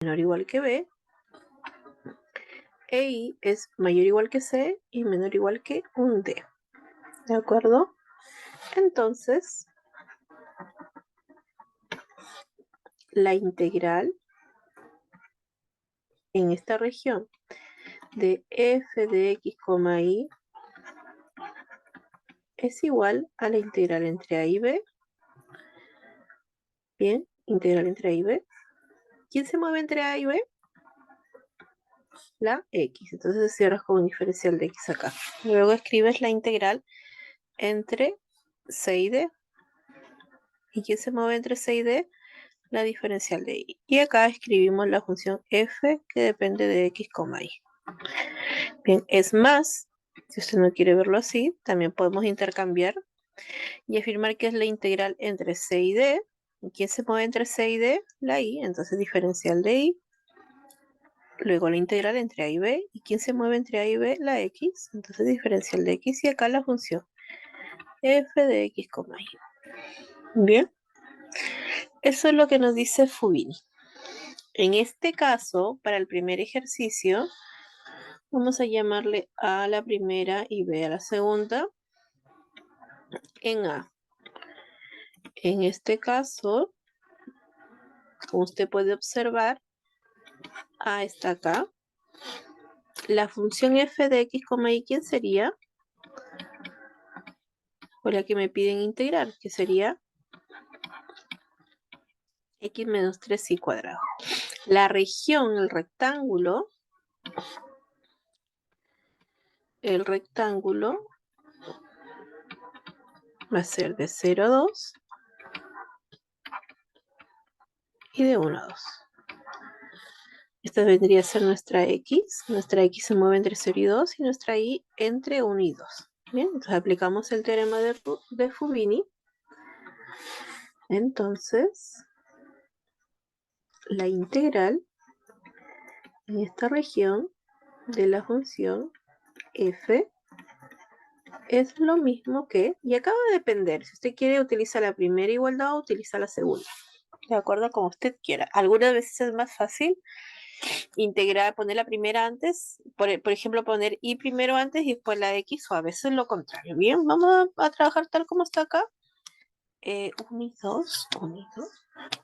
menor o igual que B, e I es mayor o igual que C y menor o igual que un D. ¿De acuerdo? Entonces, la integral en esta región de f de x, y es igual a la integral entre a y b. Bien, integral entre a y b. ¿Quién se mueve entre a y b? La x. Entonces cierras con un diferencial de x acá. Luego escribes la integral entre c y d. ¿Y quién se mueve entre c y d? La diferencial de y. Y acá escribimos la función f que depende de x, y. Bien, es más, si usted no quiere verlo así, también podemos intercambiar y afirmar que es la integral entre c y d. ¿Y quién se mueve entre c y d? La y. Entonces diferencial de y. Luego la integral entre a y b. ¿Y quién se mueve entre a y b? La x. Entonces diferencial de x. Y acá la función f de x, y. Bien. Eso es lo que nos dice Fubini. En este caso, para el primer ejercicio, vamos a llamarle a a la primera y b a la segunda en a. En este caso, como usted puede observar, a está acá. La función f de x, y, ¿quién sería? O la que me piden integrar, que sería x menos 3y cuadrado. La región, el rectángulo va a ser de 0 a 2 y de 1 a 2. Esta vendría a ser nuestra x. Nuestra x se mueve entre 0 y 2 y nuestra y entre 1 y 2. Bien, entonces aplicamos el teorema de Fubini. Entonces, la integral en esta región de la función f es lo mismo que, y acá va a depender, si usted quiere utilizar la primera igualdad o utiliza la segunda, de acuerdo como usted quiera. Algunas veces es más fácil integrar, poner la primera antes, por ejemplo, poner y primero antes y después la x, o a veces lo contrario. Bien, vamos a trabajar tal como está acá. 1 y 2, 1 y 2.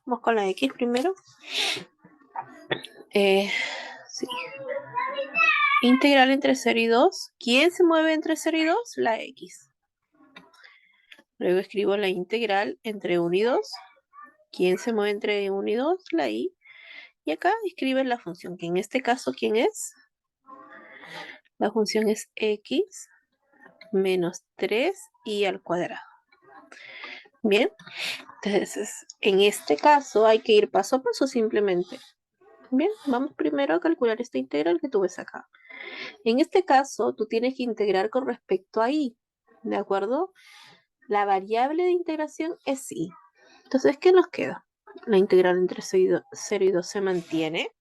Vamos con la x primero. Sí. Integral entre 0 y 2. ¿Quién se mueve entre 0 y 2? La x. Luego escribo la integral entre 1 y 2. ¿Quién se mueve entre 1 y 2? La y. Y acá escribes la función, que en este caso, ¿quién es? La función es x menos 3y al cuadrado. Bien, entonces en este caso hay que ir paso a paso simplemente. Bien, vamos primero a calcular esta integral que tú ves acá. En este caso, tú tienes que integrar con respecto a y, ¿de acuerdo? La variable de integración es y. Entonces, ¿qué nos queda? La integral entre 0 y 2 se mantiene.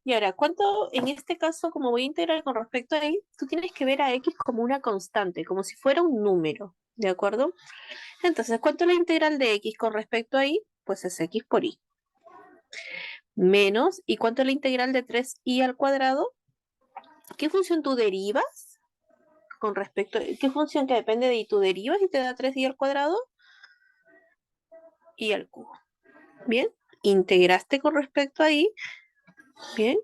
Y ahora, ¿cuánto en este caso, como voy a integrar con respecto a y, tú tienes que ver a x como una constante, como si fuera un número, ¿de acuerdo? Entonces, ¿cuánto es la integral de x con respecto a y? Pues es x por y. Menos, ¿y cuánto es la integral de 3y al cuadrado? ¿Qué función tú derivas con respecto a qué función que depende de y tú derivas y te da 3y al cuadrado? Y al cubo. Bien, integraste con respecto a y. Bien,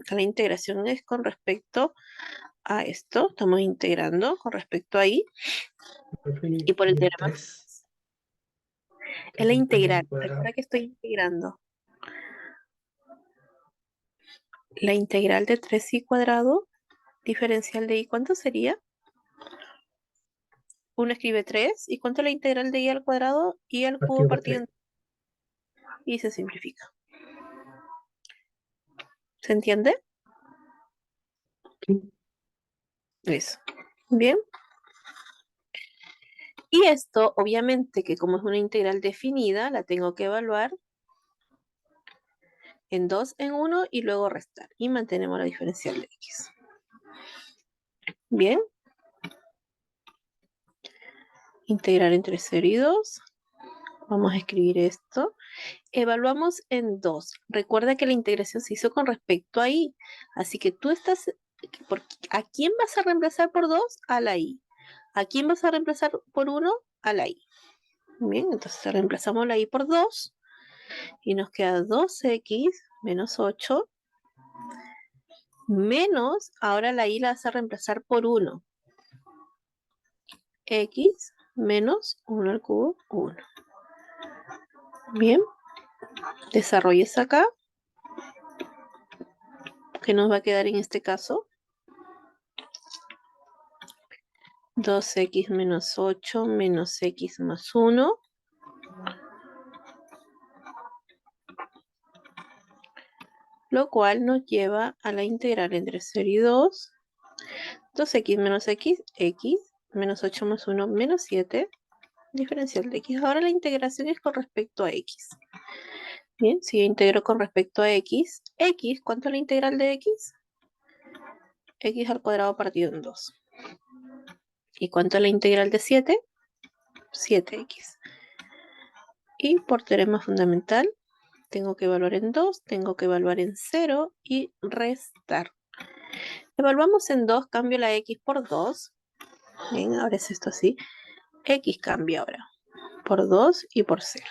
la integración es con respecto a esto. Estamos integrando con respecto a y. Y por el teorema es la integral. Recuerda que estoy integrando. La integral de 3y cuadrado, diferencial de y, ¿cuánto sería? Uno escribe 3. ¿Y cuánto es la integral de y al cuadrado? Y al cubo partido en 3. Y se simplifica. ¿Se entiende? Sí. Eso. Bien. Y esto, obviamente, que como es una integral definida, la tengo que evaluar en 2 en 1 y luego restar. Y mantenemos la diferencial de x. Bien. Integrar entre 0 y 2. Vamos a escribir esto. Evaluamos en 2. Recuerda que la integración se hizo con respecto a y. Así que tú estás... ¿A quién vas a reemplazar por 2? A la y. ¿A quién vas a reemplazar por 1? A la y. Bien, entonces reemplazamos la y por 2. Y nos queda 2x menos 8 menos, ahora la y la vas a reemplazar por 1. X menos 1 al cubo, 1. Bien, desarrolles acá. ¿Qué nos va a quedar en este caso? 2x menos 8 menos x más 1. Lo cual nos lleva a la integral entre 0 y 2. 2x menos x, x, menos 8 más 1, menos 7, diferencial de x. Ahora la integración es con respecto a x. Bien, si yo integro con respecto a x, ¿cuánto es la integral de x? X al cuadrado partido en 2. ¿Y cuánto es la integral de 7? 7x. Y por teorema fundamental, tengo que evaluar en 2, tengo que evaluar en 0 y restar. Evaluamos en 2, cambio la x por 2. Bien, ahora es esto así. X cambia ahora por 2 y por 0.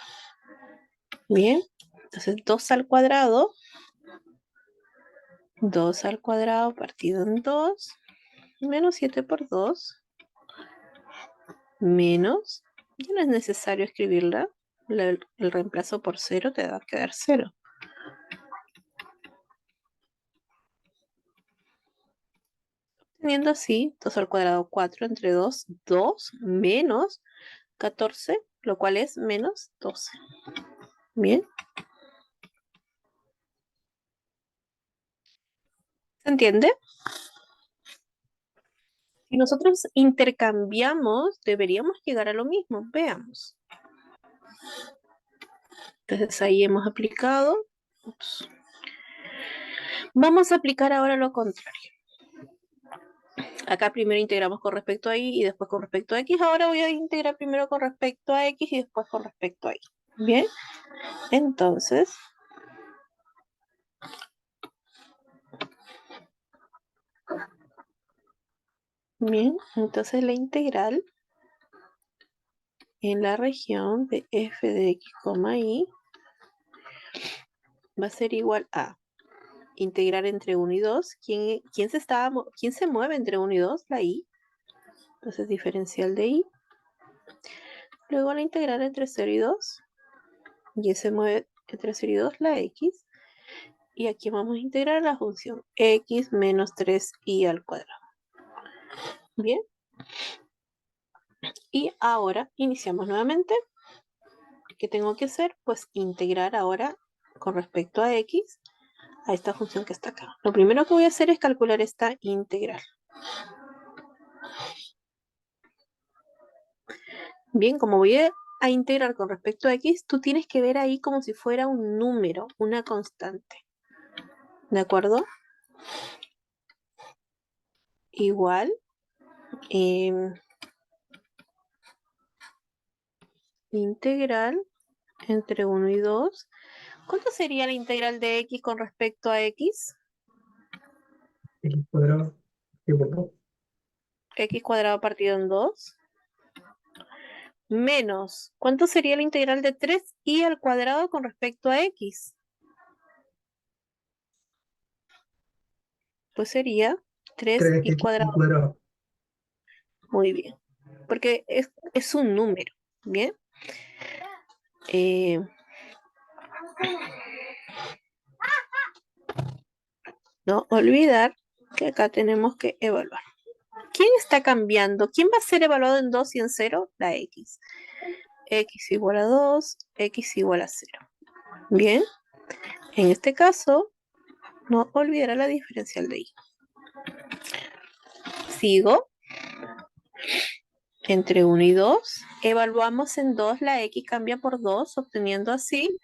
Bien, entonces 2 al cuadrado partido en 2, menos 7 por 2, menos, ya no es necesario escribirla, el reemplazo por 0 te va a quedar 0. Teniendo así, 2 al cuadrado 4 entre 2, 2 menos 14, lo cual es menos 12. Bien. ¿Se entiende? Si nosotros intercambiamos, deberíamos llegar a lo mismo. Veamos. Entonces ahí hemos aplicado. Ups. Vamos a aplicar ahora lo contrario. Acá primero integramos con respecto a y después con respecto a x. Ahora voy a integrar primero con respecto a x y después con respecto a y. Bien. Entonces, la integral en la región de f de x, y va a ser igual a integrar entre 1 y 2. ¿Quién se mueve entre 1 y 2? La y. Entonces diferencial de y. Luego la integral entre 0 y 2. Y se mueve entre 0 y 2 la x. Y aquí vamos a integrar la función x menos 3y al cuadrado. Bien. Y ahora iniciamos nuevamente. ¿Qué tengo que hacer? Pues integrar ahora con respecto a x a esta función que está acá. Lo primero que voy a hacer es calcular esta integral. Bien, como voy a integrar con respecto a x, tú tienes que ver ahí como si fuera un número, una constante. ¿De acuerdo? Igual. Integral entre 1 y 2. ¿Cuánto sería la integral de x con respecto a x? X cuadrado, y por 2. X cuadrado partido en 2. Menos, ¿cuánto sería la integral de 3y al cuadrado con respecto a x? Pues sería 3y 3x cuadrado. cuadrado. Muy bien. Porque es un número. Bien. No olvidar que acá tenemos que evaluar. ¿Quién está cambiando? ¿Quién va a ser evaluado en 2 y en 0? La x. X igual a 2, x igual a 0. Bien. En este caso, no olvidar la diferencial de y. Sigo. Entre 1 y 2. Evaluamos en 2, la x cambia por 2, obteniendo así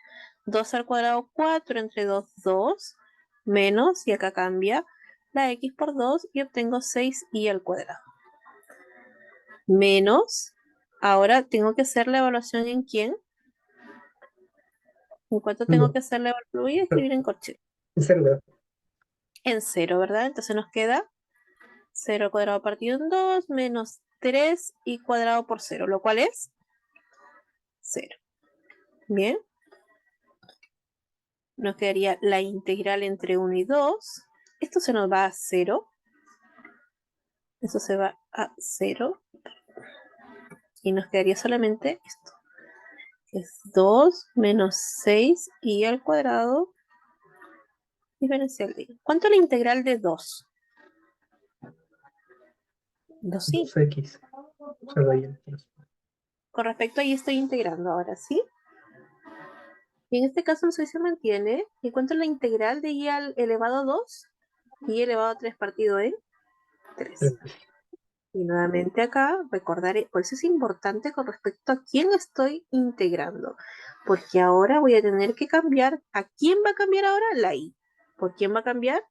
2 al cuadrado 4 entre 2, 2, menos, y acá cambia la x por 2 y obtengo 6y al cuadrado. Menos, ahora tengo que hacer la evaluación en quién? ¿En cuánto tengo No, que hacer la evaluación? Y escribir en corchete. en serio, ¿verdad? En 0, ¿verdad? Entonces nos queda 0 cuadrado partido en 2 menos 3 y cuadrado por 0, lo cual es 0. Bien. Nos quedaría la integral entre 1 y 2. Esto se nos va a 0. Eso se va a 0. Y nos quedaría solamente esto. Que es 2 menos 6 y al cuadrado diferencial de. ¿Cuánto es la integral de 2? 2i. 2x. O sea, ahí. Con respecto a y estoy integrando ahora, ¿sí? Y en este caso el 6 se mantiene. ¿Y cuánto es la integral de y al elevado a 2? Y elevado a 3 partido en 3. Y nuevamente acá recordaré, por eso es importante con respecto a quién estoy integrando. Porque ahora voy a tener que cambiar. ¿A quién va a cambiar ahora? La i. ¿Por quién va a cambiar?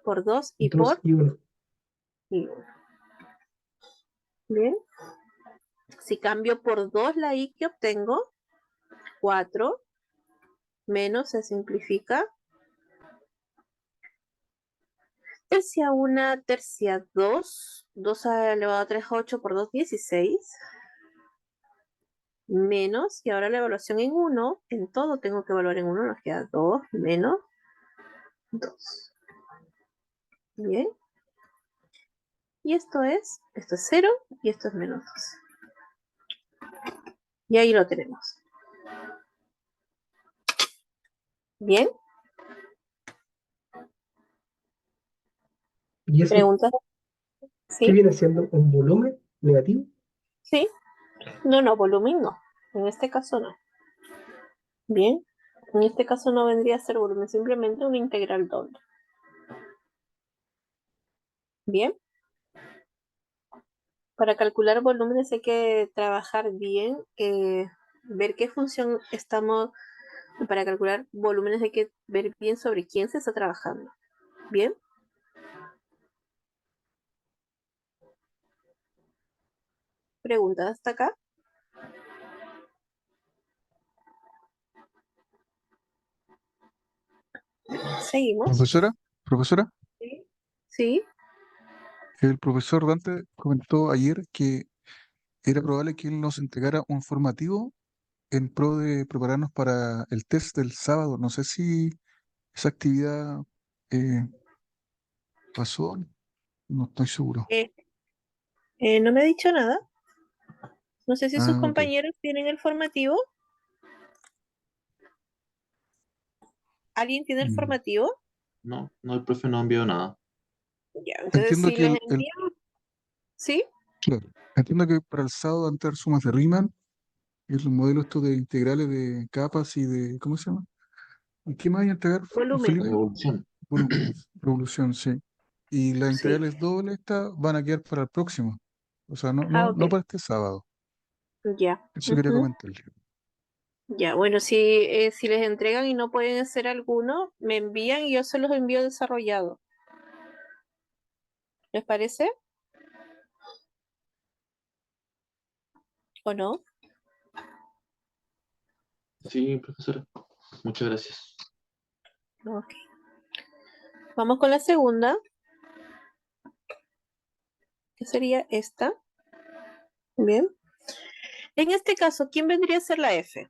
Por 2 y 2 por y 1. y 1. Bien. Si cambio por 2 la i que obtengo, 4 menos se simplifica. Tercia 1, tercia 2. 2 elevado a 3, 8 por 2, 16. Menos, y ahora la evaluación en 1, en todo tengo que evaluar en 1, nos queda 2 menos 2. Bien. Y esto es 0 y esto es menos 2. Y ahí lo tenemos. Bien. ¿Y eso ¿Preguntas? qué ¿Sí? viene siendo? ¿Un volumen negativo? ¿Sí? No, no, volumen no. En este caso no. Bien. En este caso no vendría a ser volumen, simplemente una integral doble. Bien. Para calcular volúmenes hay que trabajar bien, ver qué función estamos. Para calcular volúmenes hay que ver bien sobre quién se está trabajando. Bien. ¿Preguntas hasta acá? Seguimos. Profesora, Sí. Sí. el profesor Dante comentó ayer que era probable que él nos entregara un formativo en pro de prepararnos para el test del sábado. No sé si esa actividad eh, pasó, no estoy seguro. Eh, no me ha dicho nada. No sé si sus Ah, ok. compañeros tienen el formativo. ¿Alguien tiene el Mm. formativo? No, no, el profe no ha enviado nada. Ya, entonces Entiendo si que les envío, ¿sí? claro, entiendo que para el sábado van a entrar sumas de Riemann y los modelos estos de integrales de capas y de, ¿cómo se llama? ¿Y qué más hay a entregar, Volumen. Felipe? Revolución. Bueno, revolución, sí. Y las Sí. integrales dobles estas van a quedar para el próximo. O sea, Ah, ok. no para este sábado. Ya. Eso quería Ujú. comentarle. Ya, bueno, si les entregan y no pueden hacer alguno, me envían y yo se los envío desarrollado. ¿Les parece? ¿O no? Sí, profesora. Muchas gracias. Ok. Vamos con la segunda, que sería esta. Bien. En este caso, ¿quién vendría a ser la F?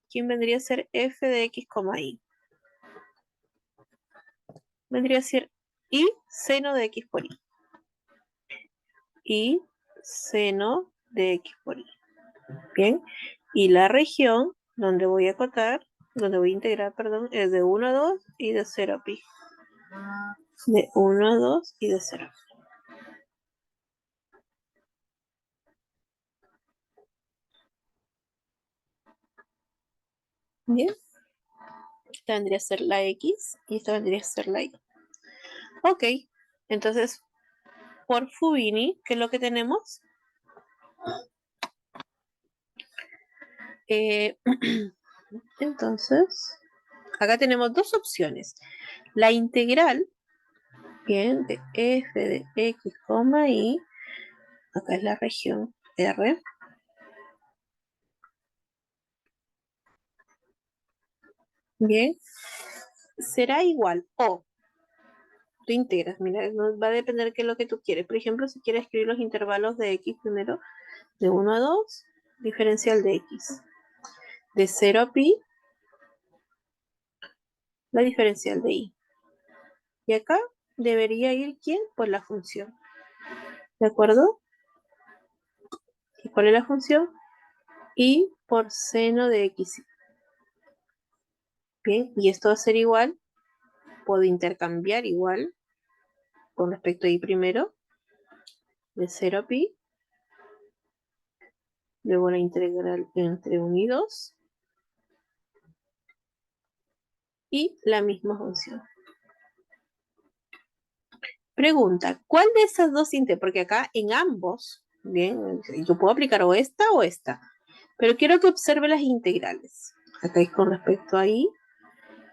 ¿Quién vendría a ser f de x, y? Vendría a ser y seno de x por y. Y seno de x por y. Bien. Y la región donde voy a acotar, donde voy a integrar, perdón, es de 1 a 2 y de 0 a pi. De 1 a 2 y de 0 a pi. Bien. Esta vendría a ser la x y esta vendría a ser la y. Ok. Entonces, por Fubini, ¿qué es lo que tenemos? Eh, entonces, acá tenemos dos opciones. La integral, bien, de f de x, y, acá es la región R, Bien. Será igual o tú integras, mira, va a depender de qué es lo que tú quieres. Por ejemplo, si quieres escribir los intervalos de x primero, de 1 a 2, diferencial de x. De 0 a pi, la diferencial de y. Y acá debería ir ¿quién? Pues la función. ¿De acuerdo? ¿Y cuál es la función? Y por seno de x. Bien, y esto va a ser igual, puedo intercambiar igual con respecto a y primero, de 0 a pi, luego la integral entre 1 y 2, y la misma función. Pregunta, ¿cuál de esas dos porque acá en ambos, bien, yo puedo aplicar o esta, pero quiero que observe las integrales. Acá es con respecto a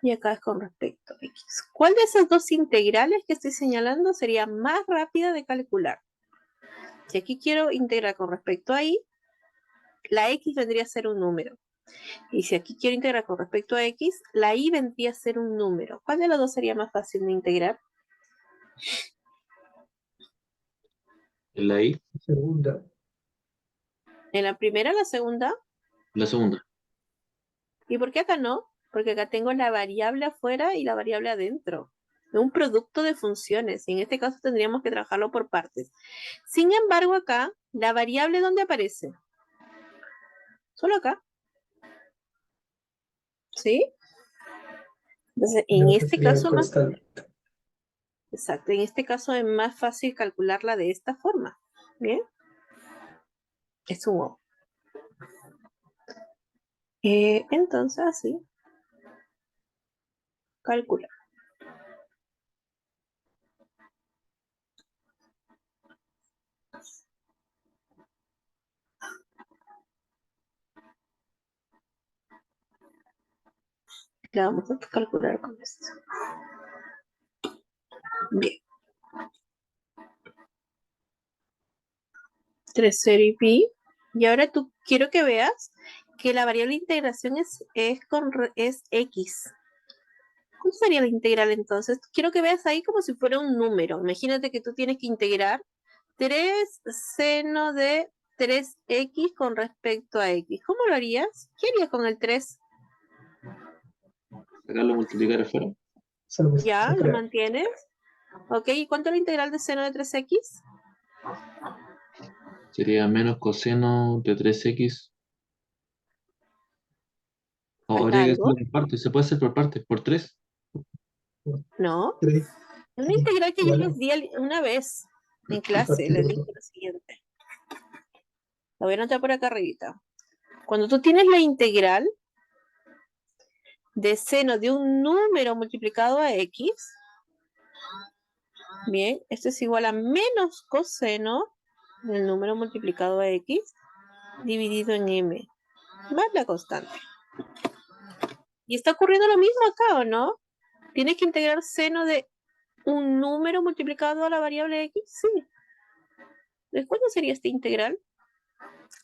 y acá es con respecto a x. ¿Cuál de esas dos integrales que estoy señalando sería más rápida de calcular? Si aquí quiero integrar con respecto a y, la x vendría a ser un número. Y si aquí quiero integrar con respecto a x, la y vendría a ser un número. ¿Cuál de los dos sería más fácil de integrar? ¿En la I? Segunda. ¿En la primera o la segunda? La segunda. ¿Y por qué acá no? Porque acá tengo la variable afuera y la variable adentro. Es un producto de funciones. Y en este caso tendríamos que trabajarlo por partes. Sin embargo, acá, la variable ¿dónde aparece? Solo acá. ¿Sí? Entonces, en No, este sería caso más... constante. Exacto. En este caso es más fácil calcularla de esta forma. ¿Bien? Es un O. Entonces, así. Calcula. La vamos a calcular con esto. Bien. 3, 0 y pi. Y ahora tú quiero que veas que la variable de integración es x. ¿Cómo sería la integral entonces? Quiero que veas ahí como si fuera un número. Imagínate que tú tienes que integrar 3 seno de 3x con respecto a x. ¿Cómo lo harías? ¿Qué harías con el 3? Sacarlo, multiplicar afuera. ¿Ya? ¿Lo Afuera. mantienes? ¿Ok? ¿Y cuánto es la integral de seno de 3x? Sería menos coseno de 3x. O ¿Falta habría que hacerlo algo? por partes. Se puede hacer por partes, por 3. No. 3. Una integral que ya Igual les di una vez en a clase. Les partir dije lo siguiente. La voy a anotar por acá arribita. Cuando tú tienes la integral de seno de un número multiplicado a x, bien, esto es igual a menos coseno del número multiplicado a x dividido en m, más la constante. Y está ocurriendo lo mismo acá, ¿o no? Tienes que integrar seno de un número multiplicado a la variable x, sí. ¿De cuándo sería esta integral?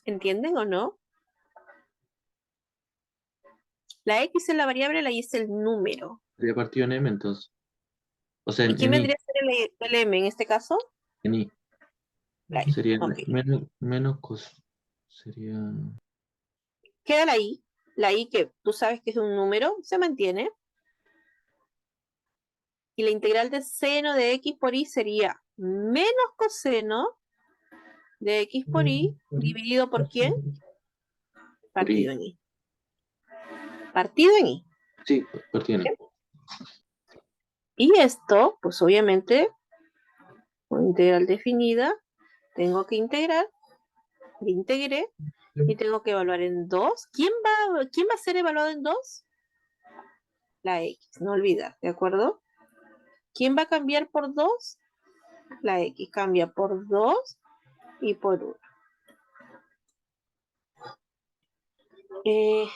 ¿Entienden o no? La x es la variable, la y es el número. Sería partido en M entonces. O sea, ¿Y quién en I. vendría a ser el m en este caso? En I. La y. Sería Ok. menos Sería. Queda la i que tú sabes que es un número, se mantiene. Y la integral de seno de x por y sería menos coseno de x por y dividido por ¿quién? Por I. Partido en y. Partido en y. Sí, partido en I. Y esto, pues obviamente, con integral definida, tengo que integrar, integré, y tengo que evaluar en 2. ¿Quién va a ser evaluado en 2? La x, no olvidar, ¿de acuerdo? ¿Quién va a cambiar por 2? La x cambia por 2 y por 1.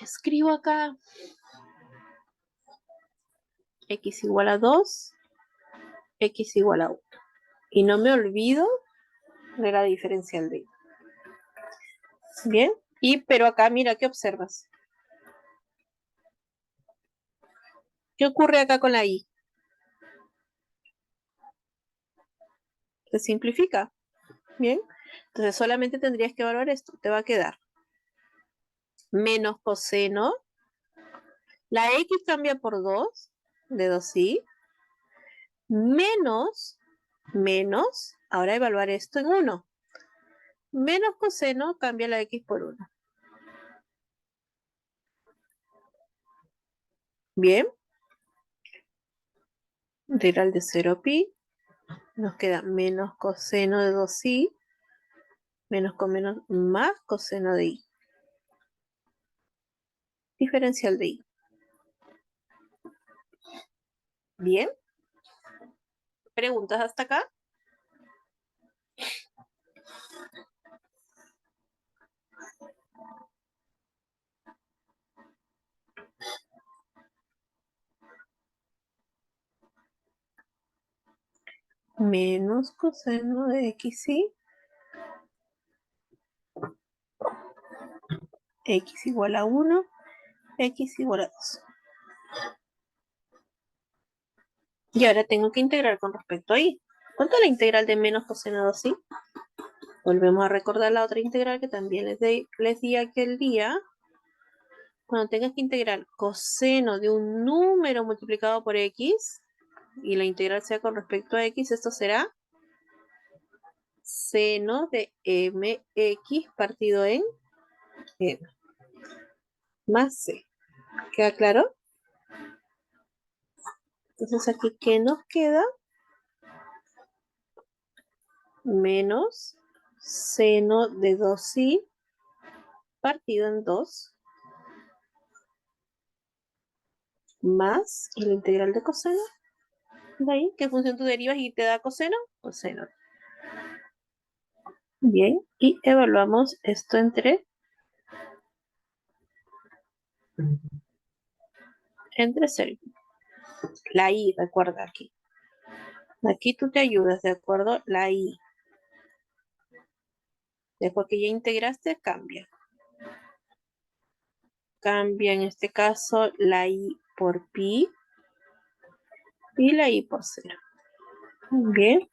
Escribo acá x igual a 2, x igual a 1. Y no me olvido de la diferencial de y. Bien, pero acá mira, ¿qué observas? ¿Qué ocurre acá con la y? Se simplifica. Bien. Entonces solamente tendrías que evaluar esto. Te va a quedar menos coseno. La x cambia por 2, de 2i. Menos, ahora evaluar esto en 1. Menos coseno cambia la x por 1. Bien. Integral de 0 pi. Nos queda menos coseno de 2i. Menos con menos más coseno de i. Diferencial de i. Bien. ¿Preguntas hasta acá? Menos coseno de xy. X igual a 1. X igual a 2. Y ahora tengo que integrar con respecto a y. ¿Cuánto es la integral de menos coseno de 2i? Volvemos a recordar la otra integral que también les di aquel día. Cuando tengas que integrar coseno de un número multiplicado por x, y la integral sea con respecto a x, esto será seno de mx partido en m más c. ¿Queda claro? Entonces aquí, ¿qué nos queda? Menos seno de 2i partido en 2 más la integral de coseno. De ahí, ¿qué función tú derivas y te da coseno? Coseno. Bien, y evaluamos esto entre 0 y la i, recuerda aquí. Aquí tú te ayudas, ¿de acuerdo? La i. Después que ya integraste, cambia. Cambia en este caso la i por pi y la i por 0. Bien.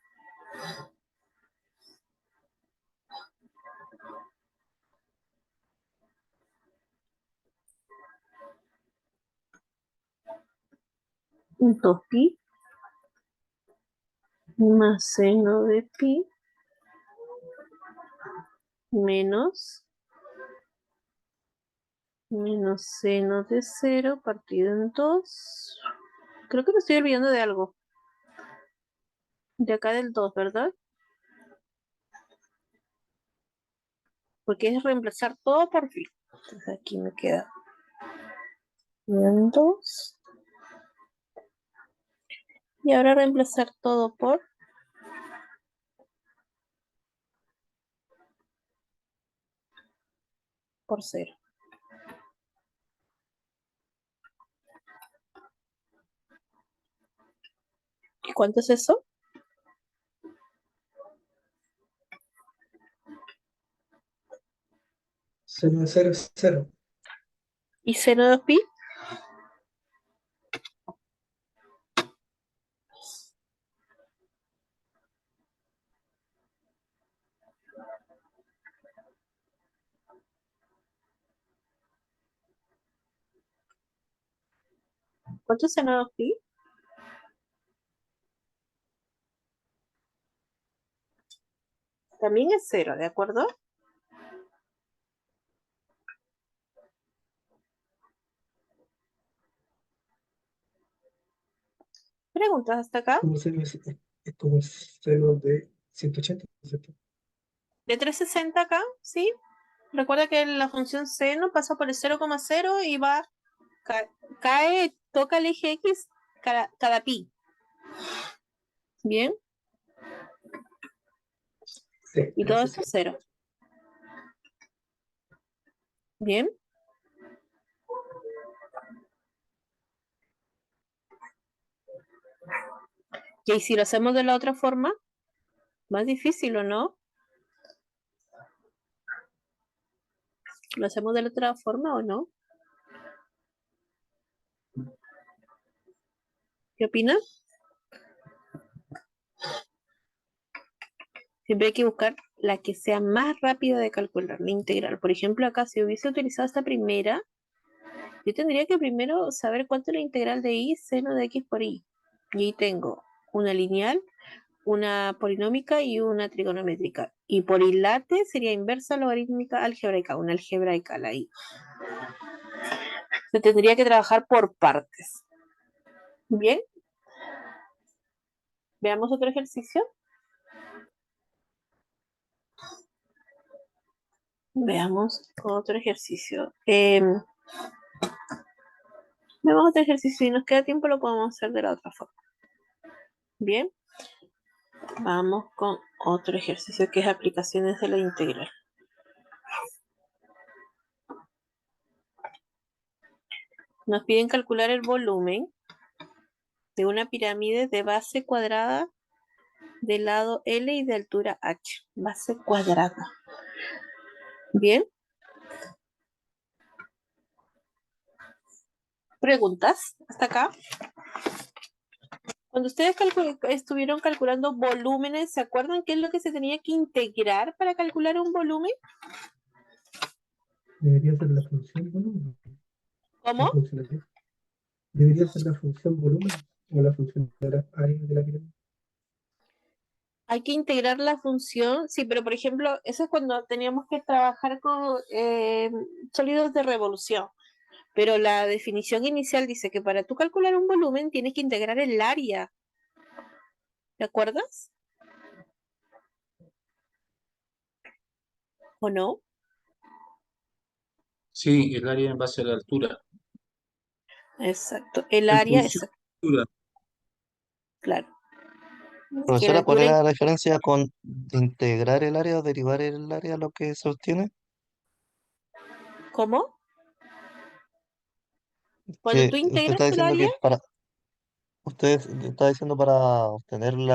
Entonces pi más seno de pi menos seno de 0 partido en 2. Creo que me estoy olvidando de algo. De acá del 2, ¿verdad? Porque es reemplazar todo por pi. Entonces aquí me queda 2. Y ahora reemplazar todo por 0. ¿Y cuánto es eso? Seno de 0 es 0. ¿Y seno de pi? ¿Cuánto es seno de pi? También es 0, ¿de acuerdo? ¿Preguntas hasta acá? Como seno es como seno de 180, ¿cierto? De 360 acá, ¿sí? Recuerda que la función seno pasa por el 0,0 y va, cae, toca el eje X cada pi. ¿Bien? Sí, Y todo eso esto sí. es 0. ¿Bien? Y si lo hacemos de la otra forma, más difícil, ¿o no? ¿Lo hacemos de la otra forma o no? ¿Qué opinan? Siempre hay que buscar la que sea más rápida de calcular, la integral. Por ejemplo, acá si hubiese utilizado esta primera, yo tendría que primero saber cuánto es la integral de y seno de x por y. Y ahí tengo una lineal, una polinómica y una trigonométrica. Y por ilate sería inversa logarítmica algebraica, una algebraica la y. Se tendría que trabajar por partes. Bien. Veamos otro ejercicio. Veamos otro ejercicio. Veamos otro ejercicio. Si nos queda tiempo lo podemos hacer de la otra forma. Bien. Vamos con otro ejercicio que es aplicaciones de la integral. Nos piden calcular el volumen de una pirámide de base cuadrada de lado L y de altura H. Base cuadrada. Bien. ¿Preguntas hasta acá? Cuando ustedes estuvieron calculando volúmenes, ¿se acuerdan qué es lo que se tenía que integrar para calcular un volumen? Debería ser la función volumen. ¿Cómo? Debería ser la función volumen o la función de la área de la pirámide. Hay que integrar la función, sí, pero por ejemplo, eso es cuando teníamos que trabajar con sólidos de revolución. Pero la definición inicial dice que para tú calcular un volumen tienes que integrar el área. ¿Te acuerdas? ¿O no? Sí, el área en base a la altura. Exacto. El En área función es, de la altura. claro. Que la Profesora, ¿cuál altura era la diferencia con integrar el área o derivar el área a lo que se obtiene? ¿Cómo? Cuando Que tú usted integras está el diciendo área, que usted está diciendo para obtener el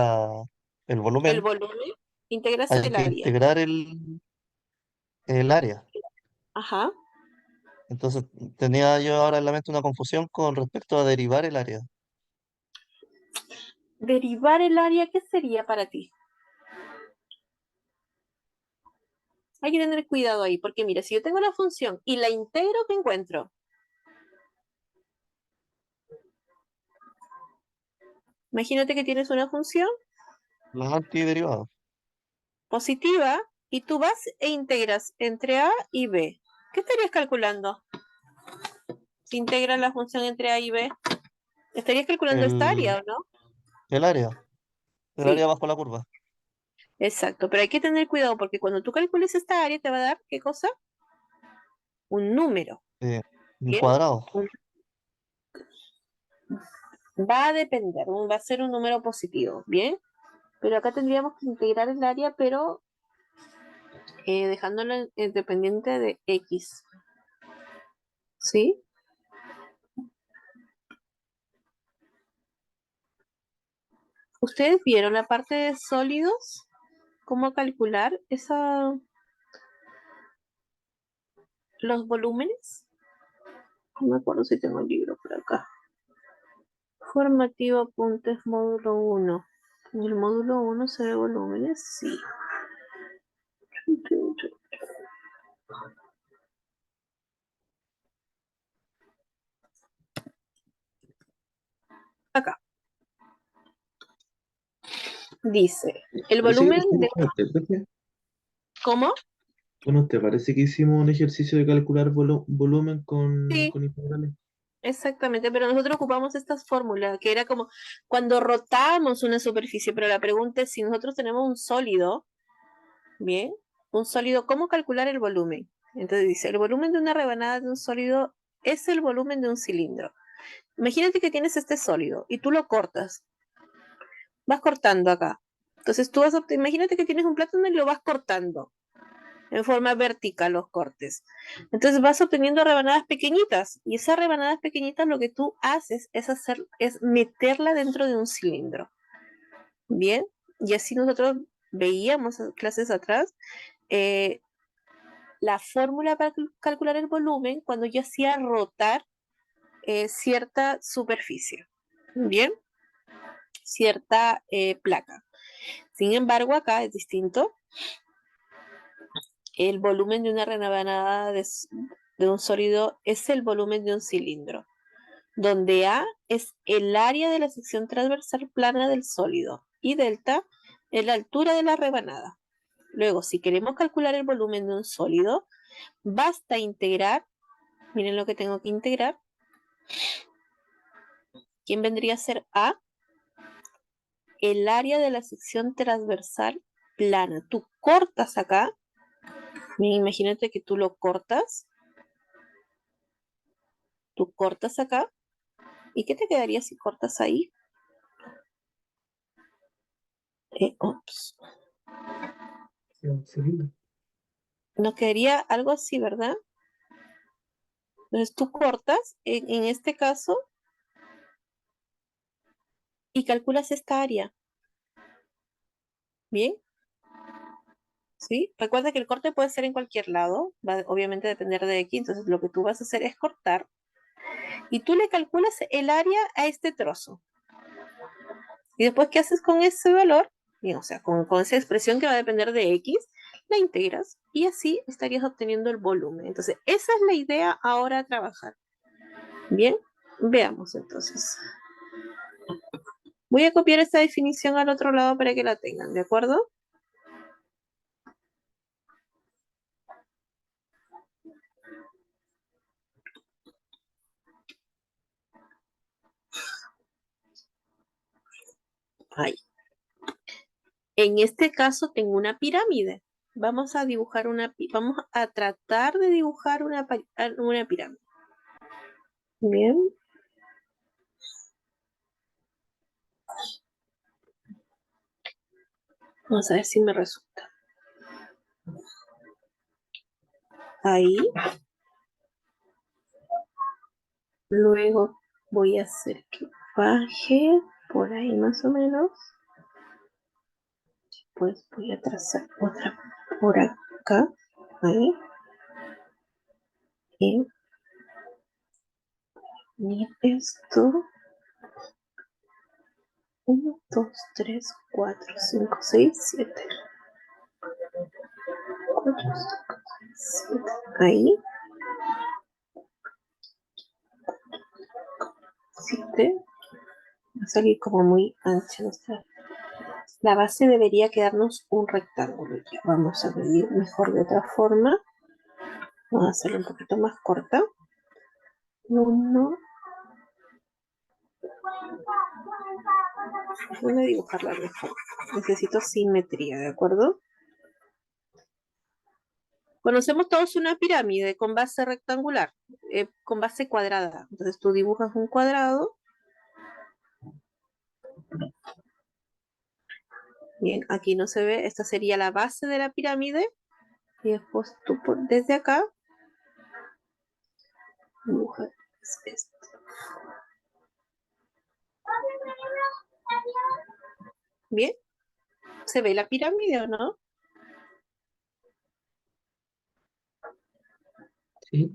el volumen volumen, integras hay el que área. integrar el área. Ajá. Entonces tenía yo ahora en la mente una confusión con respecto a derivar el área. Derivar el área, ¿qué sería para ti? Hay que tener cuidado ahí, porque mira, si yo tengo la función y la integro, ¿qué encuentro? Imagínate que tienes una función Los antiderivados. positiva y tú vas e integras entre A y B. ¿Qué estarías calculando? Si integras la función entre A y B, estarías calculando esta El, área, ¿o no? el área. El área Sí, bajo la curva. exacto. Pero hay que tener cuidado porque cuando tú calcules esta área te va a dar, ¿qué cosa? Un número. El ¿Bien? cuadrado. Va a depender, va a ser un número positivo, ¿bien? Pero acá tendríamos que integrar el área, pero dejándolo dependiente de X. ¿Sí? ¿Ustedes vieron la parte de sólidos? ¿Cómo calcular los volúmenes? No me acuerdo si tengo el libro por acá. Formativo apuntes módulo 1. En el módulo 1 se ve volúmenes, sí. Acá. Dice, el Parece que volumen de... hicimos antes, profe. ¿Cómo? Bueno, ¿te parece que hicimos un ejercicio de calcular volumen Sí, con integrales? exactamente, pero nosotros ocupamos estas fórmulas, que era como cuando rotamos una superficie, pero la pregunta es si nosotros tenemos un sólido, ¿bien? Un sólido, ¿cómo calcular el volumen? Entonces dice, el volumen de una rebanada de un sólido es el volumen de un cilindro. Imagínate que tienes este sólido y tú lo cortas. Vas cortando acá. Entonces tú imagínate que tienes un plátano y lo vas cortando en forma vertical los cortes. Entonces vas obteniendo rebanadas pequeñitas y esas rebanadas pequeñitas lo que tú haces es meterla dentro de un cilindro. Bien, y así nosotros veíamos clases atrás la fórmula para calcular el volumen cuando yo hacía rotar cierta superficie. Bien, cierta placa. Sin embargo, acá es distinto. El volumen de una rebanada de un sólido es el volumen de un cilindro, donde A es el área de la sección transversal plana del sólido y delta es la altura de la rebanada. Luego, si queremos calcular el volumen de un sólido, basta integrar, miren lo que tengo que integrar. ¿Quién vendría a ser A? El área de la sección transversal plana. Tú cortas acá, imagínate que tú lo cortas, tú cortas acá, ¿y qué te quedaría si cortas ahí? Ups. Un cilindro. Nos quedaría algo así, ¿verdad? Entonces tú cortas, en este caso, y calculas esta área. ¿Bien? ¿Sí? Recuerda que el corte puede ser en cualquier lado, va obviamente a depender de aquí, entonces lo que tú vas a hacer es cortar, y tú le calculas el área a este trozo. Y después, ¿qué haces con ese valor? Bien, o sea, con esa expresión que va a depender de X, la integras y así estarías obteniendo el volumen. Entonces, esa es la idea ahora a trabajar. Bien, veamos entonces. Voy a copiar esta definición al otro lado para que la tengan, ¿de acuerdo? Ahí. En este caso tengo una pirámide. Vamos a dibujar vamos a tratar de dibujar una pirámide. Bien. Vamos a ver si me resulta. Ahí. Luego voy a hacer que baje por ahí más o menos. Después voy a trazar otra por acá. Ahí. Y esto. 1, 2, 3, 4, 5, 6, 7. 4, 5, 6, 7. Ahí. 7. Va a salir como muy ancha nuestra. La base debería quedarnos un rectángulo. Ya vamos a medir mejor de otra forma. Vamos a hacerlo un poquito más corta. 1. Voy a dibujarla mejor. Necesito simetría, ¿de acuerdo? Conocemos todos una pirámide con base rectangular, con base cuadrada. Entonces tú dibujas un cuadrado. Bien, aquí no se ve. Esta sería la base de la pirámide. Y después tú desde acá dibujas esto. Bien. ¿Se ve la pirámide o no? Sí,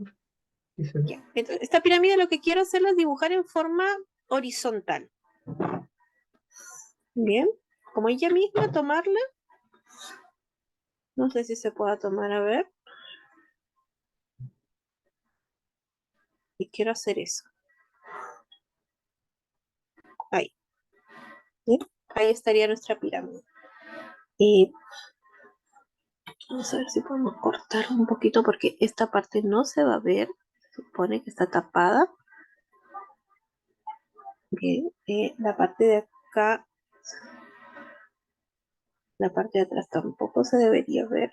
sí se ve. Ya. Entonces, esta pirámide lo que quiero hacerla es dibujar en forma horizontal. Bien. Como ella misma, tomarla. No sé si se pueda tomar, a ver. Y quiero hacer eso. Ahí. ¿Bien? Ahí estaría nuestra pirámide. Y vamos a ver si podemos cortar un poquito porque esta parte no se va a ver. Se supone que está tapada. Bien. La parte de acá, la parte de atrás tampoco se debería ver.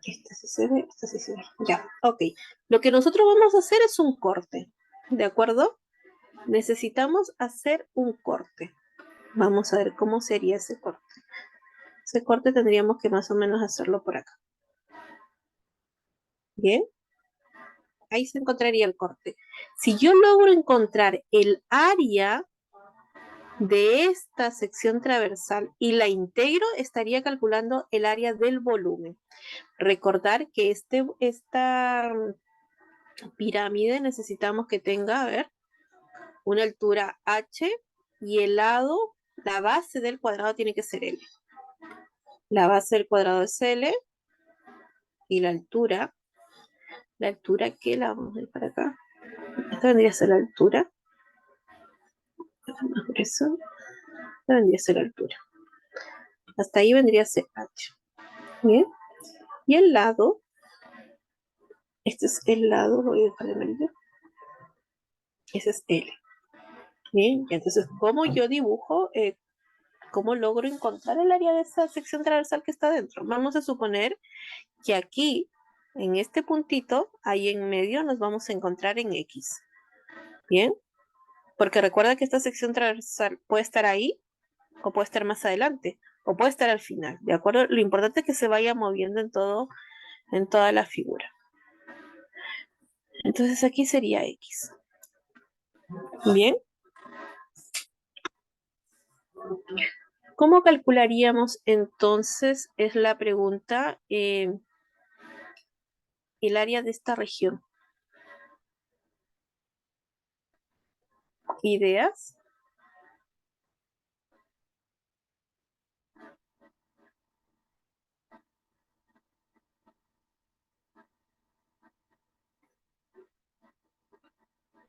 Esta sí se ve, esta sí se ve. Ya, ok. Lo que nosotros vamos a hacer es un corte. ¿De acuerdo? Necesitamos hacer un corte. Vamos a ver cómo sería ese corte. Ese corte tendríamos que más o menos hacerlo por acá. Bien. Ahí se encontraría el corte. Si yo logro encontrar el área de esta sección transversal y la integro, estaría calculando el área del volumen. Recordar que esta pirámide necesitamos que tenga, a ver, una altura h y el lado, la base del cuadrado tiene que ser L. La base del cuadrado es L y la altura que la vamos a ir para acá. Esta vendría a ser la altura. Por eso, esta vendría a ser la altura. Hasta ahí vendría a ser h. Bien. Y el lado, este es el lado, voy a dejar de amarillo. Ese es L. Bien, entonces, ¿cómo yo dibujo? ¿Cómo logro encontrar el área de esa sección transversal que está dentro? Vamos a suponer que aquí, en este puntito, ahí en medio, nos vamos a encontrar en X. Bien, porque recuerda que esta sección transversal puede estar ahí, o puede estar más adelante, o puede estar al final, ¿de acuerdo? Lo importante es que se vaya moviendo en toda la figura. Entonces aquí sería X. Bien. ¿Cómo calcularíamos entonces, es la pregunta, el área de esta región? ¿Ideas?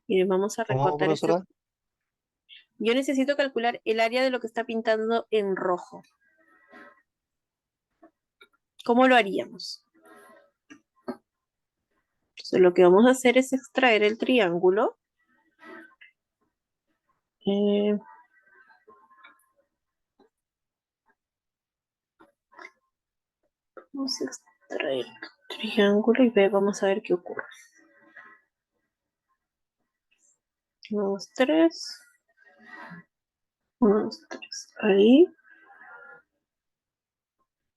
Miren, vamos a ¿Cómo, recortar esto. profesora? Yo necesito calcular el área de lo que está pintando en rojo. ¿Cómo lo haríamos? Entonces, lo que vamos a hacer es extraer el triángulo. Vamos a extraer el triángulo y vamos a ver qué ocurre. 1, 2, 3. 1, 2, 3. Ahí.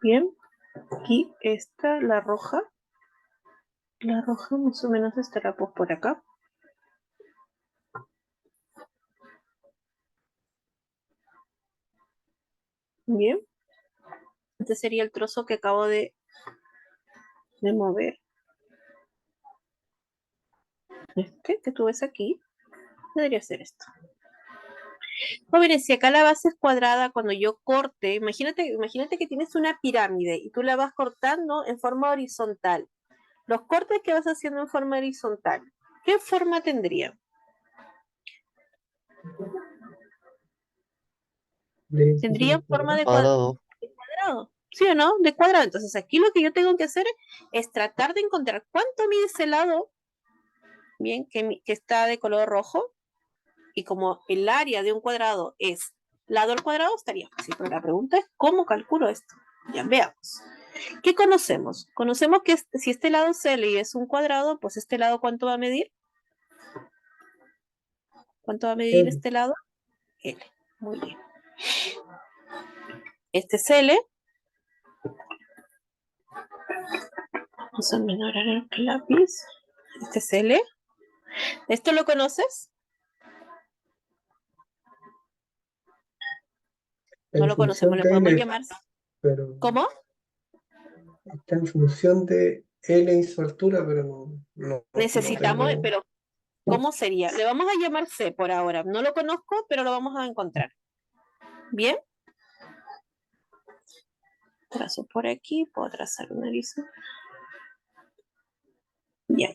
Bien. Aquí está la roja. La roja más o menos estará pues por acá. Bien. Este sería el trozo que acabo de mover. Este que tú ves aquí debería ser esto. Jóvenes, si acá la base es cuadrada, cuando yo corte, imagínate que tienes una pirámide y tú la vas cortando en forma horizontal. Los cortes que vas haciendo en forma horizontal, ¿qué forma tendrían? Tendrían forma de Cuadrado. cuadrado, ¿sí o no? De cuadrado. Entonces aquí lo que yo tengo que hacer es tratar de encontrar cuánto mide ese lado, bien, que está de color rojo, y como el área de un cuadrado es lado al cuadrado, estaría fácil. Pero la pregunta es, ¿cómo calculo esto? Ya, veamos. ¿Qué conocemos? Conocemos que si este lado es L y es un cuadrado, pues este lado, ¿cuánto va a medir? ¿Cuánto va a medir este lado? L. Muy bien. Este es L. Vamos a menorar el lápiz. Este es L. ¿Esto lo conoces? No lo conocemos, le podemos llamar. Pero ¿Cómo? está en función de L y su altura, pero no Necesitamos, tengo- pero ¿cómo sería? Le vamos a llamar C por ahora. No lo conozco, pero lo vamos a encontrar. ¿Bien? Trazo por aquí, puedo trazar una línea. Bien.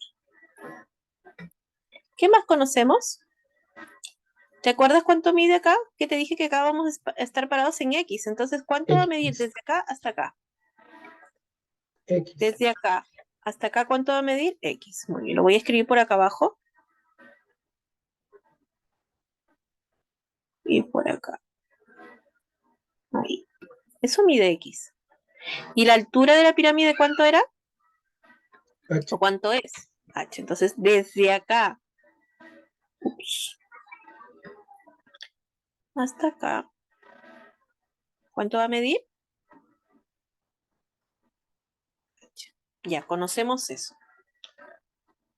¿Qué más conocemos? ¿Te acuerdas cuánto mide acá? Que te dije que acá vamos a estar parados en X. Entonces, ¿cuánto va a medir X. desde acá hasta acá? X. Desde acá hasta acá, ¿cuánto va a medir? X. Muy bien, lo voy a escribir por acá abajo. Y por acá. Ahí. Eso mide X. ¿Y la altura de la pirámide cuánto era? H. ¿O cuánto es? H. Entonces, desde acá hasta acá, ¿cuánto va a medir? H. Ya, conocemos eso.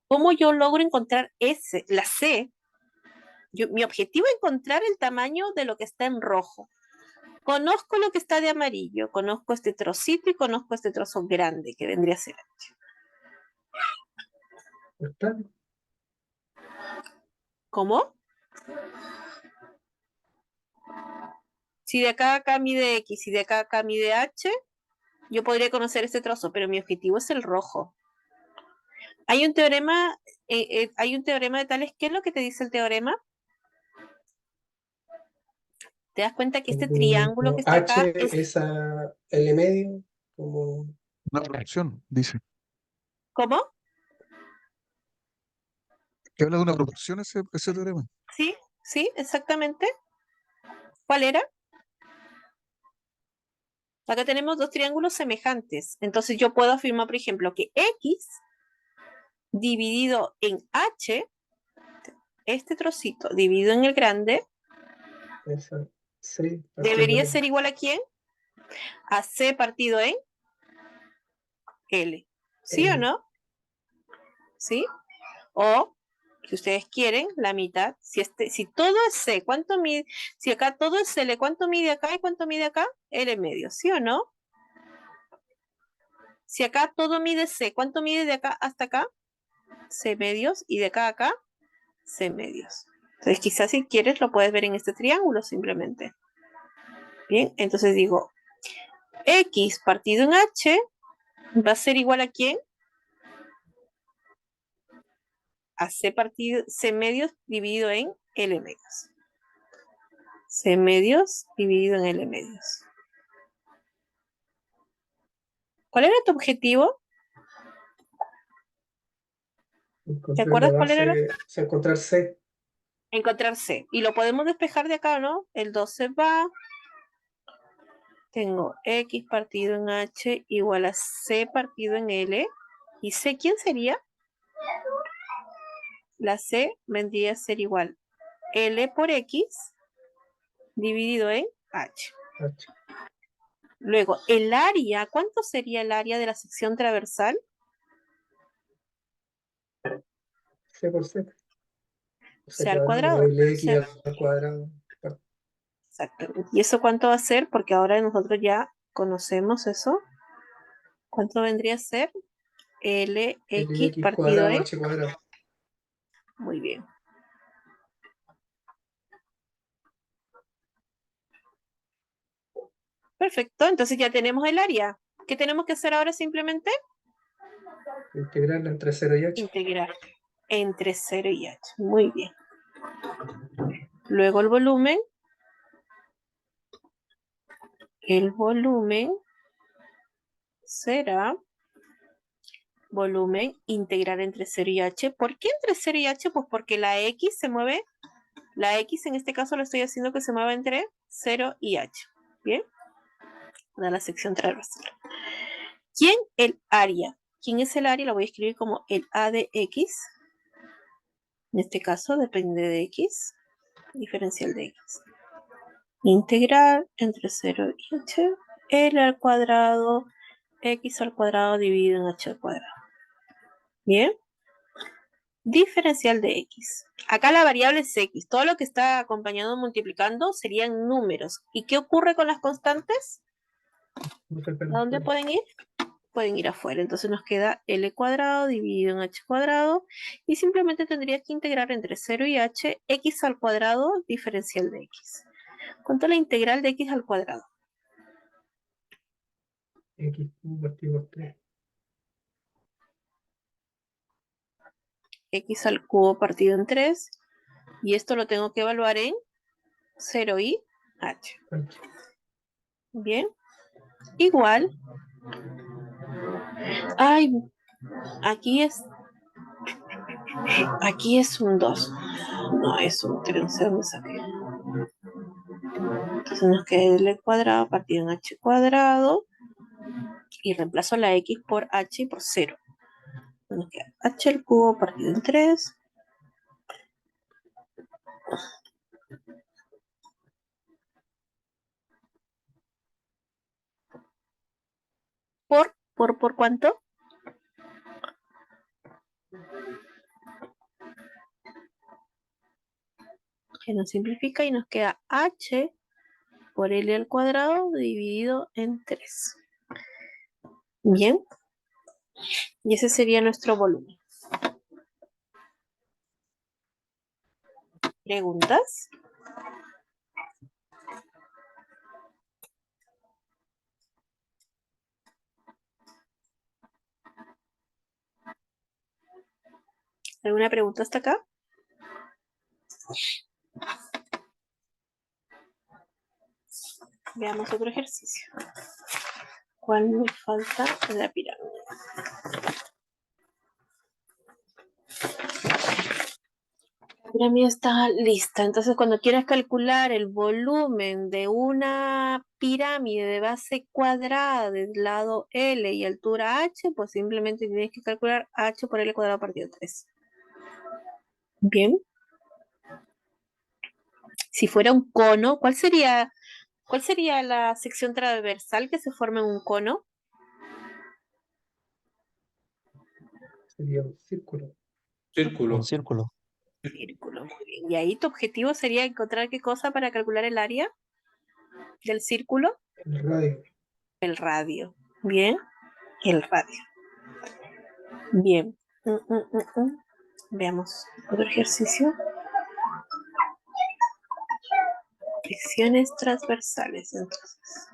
¿Cómo yo logro encontrar la C? Mi objetivo es encontrar el tamaño de lo que está en rojo. Conozco lo que está de amarillo, conozco este trocito y conozco este trozo grande que vendría a ser H. ¿Está? ¿Cómo? Si de acá a acá mide X y de acá a acá mide H, yo podría conocer este trozo, pero mi objetivo es el rojo. Hay un teorema de Tales. ¿Qué es lo que te dice el teorema? ¿Te das cuenta que este triángulo que está acá H es es a L medio, como Una proporción, dice. ¿cómo? Que habla de una proporción ese teorema. Sí, sí, exactamente. ¿Cuál era? Acá tenemos dos triángulos semejantes. Entonces yo puedo afirmar, por ejemplo, que X dividido en H, este trocito dividido en el grande, esa C partido debería en ser igual ¿a quién? A C partido en L. ¿Sí o L. no? ¿Sí? O, si ustedes quieren, la mitad. Si todo es C, ¿cuánto mide? Si acá todo es L, ¿cuánto mide acá y cuánto mide acá? L medio, ¿sí o no? Si acá todo mide C, ¿cuánto mide de acá hasta acá? C medios, y de acá a acá, C medios. Entonces quizás si quieres lo puedes ver en este triángulo simplemente. Bien, entonces digo, X partido en H va a ser igual ¿a quién? A C medios dividido en L medios. C medios dividido en L medios. ¿Cuál era tu objetivo? ¿Te Encontrar la acuerdas cuál era base, o sea, encontrar C. Encontrar C. Y lo podemos despejar de acá, ¿no? El 2 se va. Tengo X partido en H igual a C partido en L. ¿Y C quién sería? La C vendría a ser igual L por X dividido en H. H. Luego, el área, ¿cuánto sería el área de la sección transversal? C por C. C C al cuadrado, cuadrado. LX al cuadrado. Exactamente. ¿Y eso cuánto va a ser? Porque ahora nosotros ya conocemos eso. ¿Cuánto vendría a ser? LX LX partido cuadrado en. H cuadrado. Muy bien. Perfecto, entonces ya tenemos el área. ¿Qué tenemos que hacer ahora simplemente? Integrarla entre 0 y H. Integrar entre 0 y H. Muy bien. Luego el volumen. El volumen será volumen integral entre 0 y H. ¿Por qué entre 0 y H? Pues porque la X se mueve, la X en este caso lo estoy haciendo que se mueva entre 0 y H. ¿Bien? De la sección transversal. ¿Quién? El área. ¿Quién es el área? Lo voy a escribir como el A de X. En este caso depende de X. Diferencial de X. Integral entre 0 y H. L al cuadrado. X al cuadrado dividido en H al cuadrado. Bien. Diferencial de X. Acá la variable es X. Todo lo que está acompañado multiplicando serían números. ¿Y qué ocurre con las constantes? ¿A dónde pueden ir? Pueden ir afuera. Entonces nos queda L cuadrado dividido en H cuadrado. Y simplemente tendría que integrar entre 0 y H X al cuadrado diferencial de X. ¿Cuánto es la integral de X al cuadrado? X partido por 3. X al cubo partido en 3. Y esto lo tengo que evaluar en 0 y H. H. Bien. Igual. Ay, aquí es un 2. No, es un 3. No sé dónde saqué. Entonces nos queda L cuadrado partido en H cuadrado. Y reemplazo la X por H y por 0. Nos queda H al cubo partido en 3. ¿Por cuánto? Que nos simplifica y nos queda H por L al cuadrado dividido en 3. Bien. Y ese sería nuestro volumen. ¿Preguntas? ¿Alguna pregunta hasta acá? Veamos otro ejercicio. ¿Cuál me falta en la pirámide? La pirámide está lista. Entonces, cuando quieras calcular el volumen de una pirámide de base cuadrada del lado L y altura H, pues simplemente tienes que calcular H por L cuadrado partido 3. Bien. Si fuera un cono, ¿cuál sería la sección transversal que se forma en un cono? Sería un círculo. Círculo. Un círculo. Círculo, muy bien. Y ahí tu objetivo sería encontrar qué cosa para calcular el área del círculo. El radio. El radio. Bien. El radio. Bien. Veamos otro ejercicio. Secciones transversales, entonces.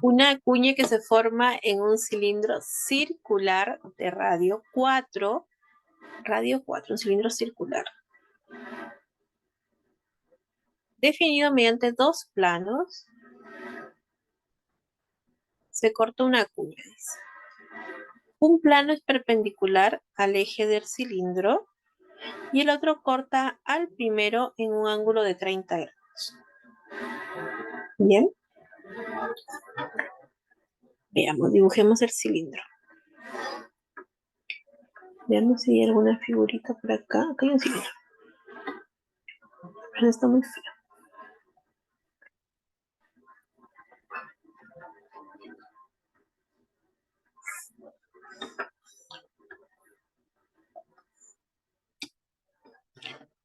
Una cuña que se forma en un cilindro circular de radio 4, un cilindro circular. Definido mediante dos planos, se corta una cuña, dice. Un plano es perpendicular al eje del cilindro y el otro corta al primero en un ángulo de 30 grados. Bien. Veamos, dibujemos el cilindro. Veamos si hay alguna figurita por acá. Acá hay un cilindro. Pero está muy feo.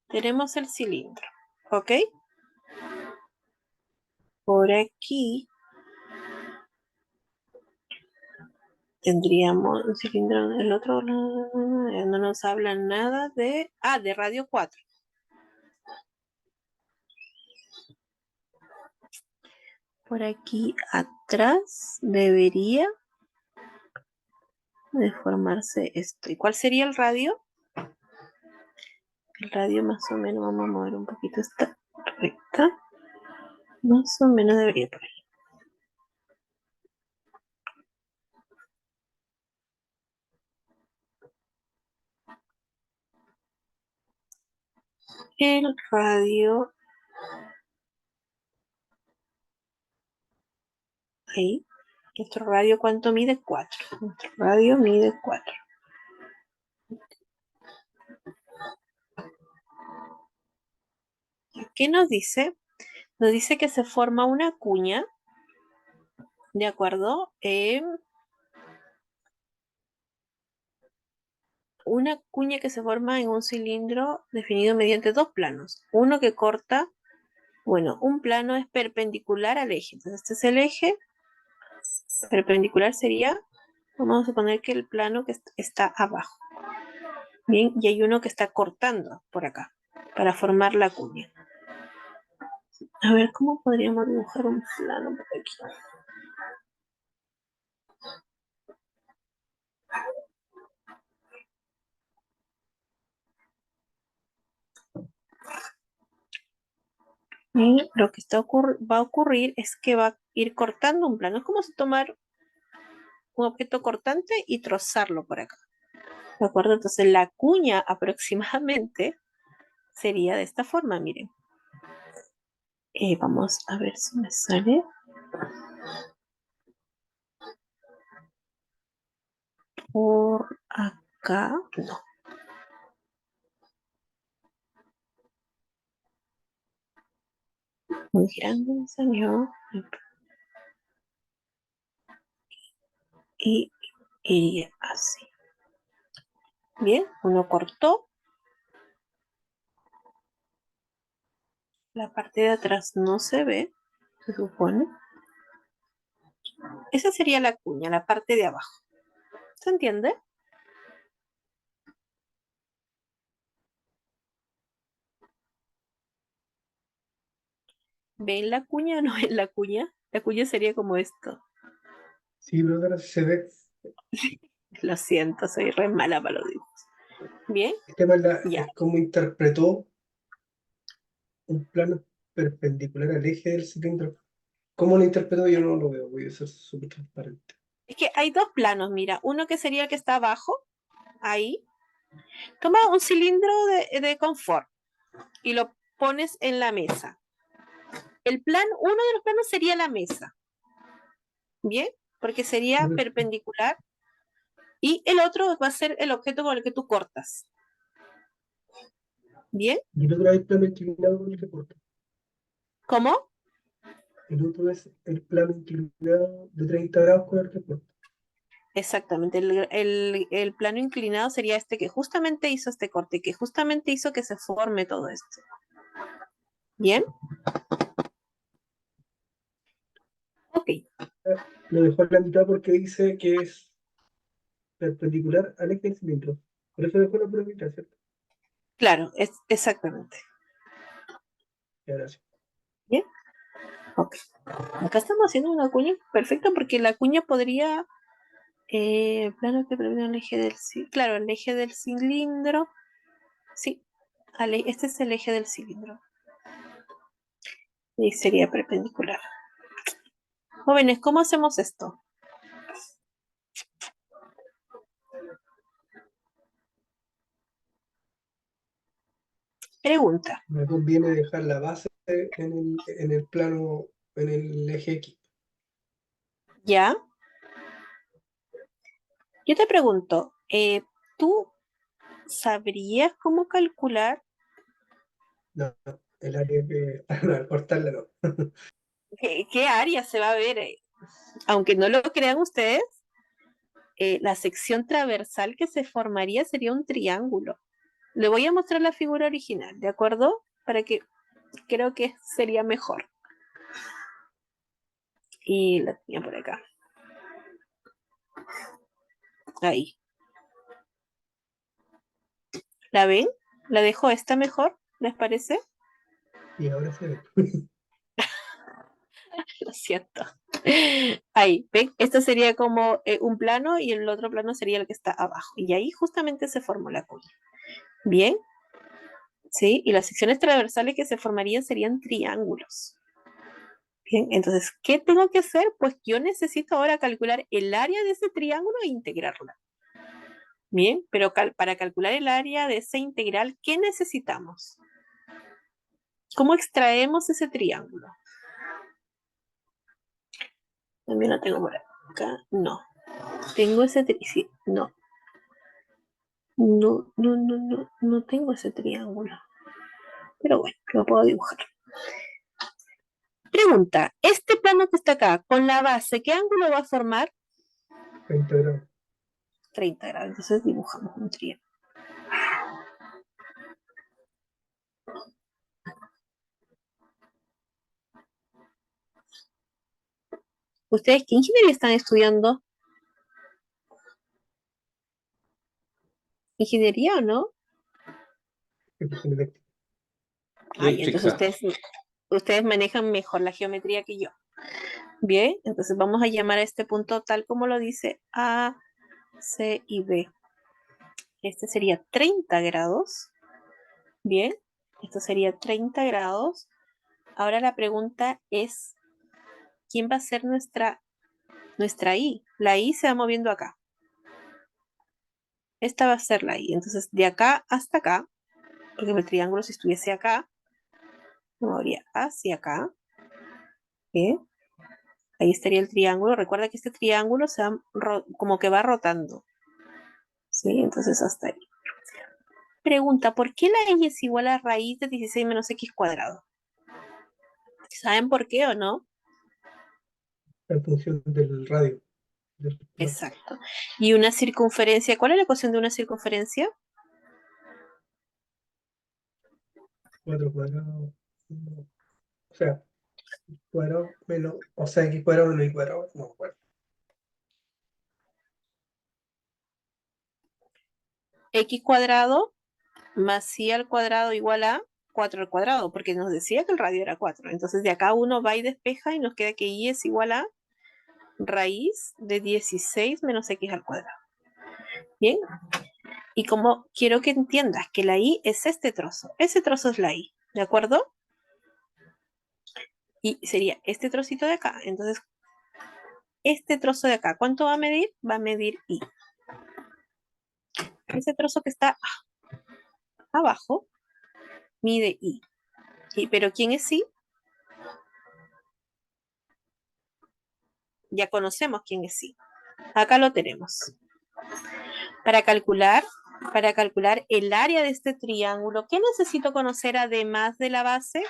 Tenemos el cilindro, ¿ok? Por aquí tendríamos un cilindro, el otro no nos habla nada de radio 4. Por aquí atrás debería de formarse esto. ¿Y cuál sería el radio? El radio más o menos, vamos a mover un poquito esta recta. Más o menos debería por ahí. El radio, ahí. Nuestro radio, ¿cuánto mide? 4. Nuestro radio mide 4. ¿Qué nos dice? Nos dice que se forma una cuña, ¿de acuerdo? Una cuña que se forma en un cilindro definido mediante dos planos. Uno que corta, bueno, un plano es perpendicular al eje. Entonces, este es el eje. Perpendicular sería, vamos a suponer que el plano que está abajo. Bien, y hay uno que está cortando por acá para formar la cuña. A ver, ¿cómo podríamos dibujar un plano por aquí? Y lo que va a ocurrir es que va a ir cortando un plano. Es como si tomar un objeto cortante y trozarlo por acá. ¿De acuerdo? Entonces la cuña aproximadamente sería de esta forma, miren. Vamos a ver si me sale. Por acá, no. Muy grande, salió. Y iría así. Bien, uno cortó. La parte de atrás no se ve, se supone. Esa sería la cuña, la parte de abajo. ¿Se entiende? ¿Ven la cuña o no ven la cuña? La cuña sería como esto. Sí, profesora, se ve. Lo siento, soy re mala para los dibujos. Bien, El tema ya. es cómo interpretó un plano perpendicular al eje del cilindro. ¿Cómo lo interpretó? Yo no lo veo, voy a ser súper transparente. Es que hay dos planos, mira. Uno que sería el que está abajo, ahí. Toma un cilindro de confort y lo pones en la mesa. Uno de los planos sería la mesa. Bien, porque sería perpendicular. Y el otro va a ser el objeto con el que tú cortas. ¿Bien? Y el otro es el plano inclinado con el que corta. ¿Cómo? El otro es el plano inclinado de 30 grados con el que corta. Exactamente. El plano inclinado sería este que justamente hizo este corte, que justamente hizo que se forme todo esto. ¿Bien? Ok. Lo dejó en la mitad porque dice que es perpendicular al eje del cilindro. Por eso dejó la pura mitad, ¿cierto? Claro, exactamente. Ya, gracias. ¿Bien? Ok. Acá estamos haciendo una cuña perfecta porque la cuña podría... plano que previene el eje del cilindro. Claro, el eje del cilindro. Sí, este es el eje del cilindro. Y sería perpendicular. Jóvenes, ¿cómo hacemos esto? Pregunta. Me conviene dejar la base en el plano, en el eje X. ¿Ya? Yo te pregunto, ¿tú sabrías cómo calcular No, el área que. No, al cortarla no. qué área se va a ver? Aunque no lo crean ustedes, la sección transversal que se formaría sería un triángulo. Le voy a mostrar la figura original, ¿de acuerdo? Para que creo que sería mejor. Y la tenía por acá. Ahí. ¿La ven? ¿La dejo esta mejor? ¿Les parece? Y ahora se ve. Lo siento. Ahí, ¿ven? Esto sería como un plano y el otro plano sería el que está abajo. Y ahí justamente se formó la cuña. Bien, ¿sí? Y las secciones transversales que se formarían serían triángulos. Bien, entonces, ¿qué tengo que hacer? Pues yo necesito ahora calcular el área de ese triángulo e integrarla. Bien, pero para calcular el área de ese integral, ¿qué necesitamos? ¿Cómo extraemos ese triángulo? También lo tengo por acá. No. Tengo ese sí, no. No tengo ese triángulo. Pero bueno, lo puedo dibujar. Pregunta, este plano que está acá, con la base, ¿qué ángulo va a formar? 30 grados. 30 grados. Entonces dibujamos un triángulo. ¿Ustedes qué ingeniería están estudiando? ¿Ingeniería o no? Ecuación eléctrica. Ay, entonces Eléctrica. ustedes manejan mejor la geometría que yo. Bien, entonces vamos a llamar a este punto tal como lo dice A, C y B. Este sería 30 grados. Bien, esto sería 30 grados. Ahora la pregunta es, ¿quién va a ser nuestra I? La I se va moviendo acá. Esta va a ser la I. Entonces, de acá hasta acá, porque el triángulo si estuviese acá, me movería hacia acá. ¿Bien? Ahí estaría el triángulo. Recuerda que este triángulo se va como que va rotando. ¿Sí? Entonces, hasta ahí. Pregunta, ¿por qué la y es igual a raíz de 16 menos x cuadrado? ¿Saben por qué o no? En función del radio. No, Exacto. Y una circunferencia, ¿cuál es la ecuación de una circunferencia? 4 cuadrados. No. O sea, cuadrado menos. O sea, x cuadrado menos y cuadrado. No, bueno. X cuadrado más y al cuadrado igual a 4 al cuadrado, porque nos decía que el radio era 4. Entonces de acá uno va y despeja y nos queda que y es igual a raíz de 16 menos x al cuadrado. Bien, y como quiero que entiendas que la y es este trozo, ese trozo es la y, ¿de acuerdo? Y sería este trocito de acá. Entonces, este trozo de acá, ¿cuánto va a medir? Va a medir y. Ese trozo que está abajo mide y. ¿Pero quién es y? Ya conocemos quién es y. Acá lo tenemos. Para calcular el área de este triángulo, ¿qué necesito conocer además de la base?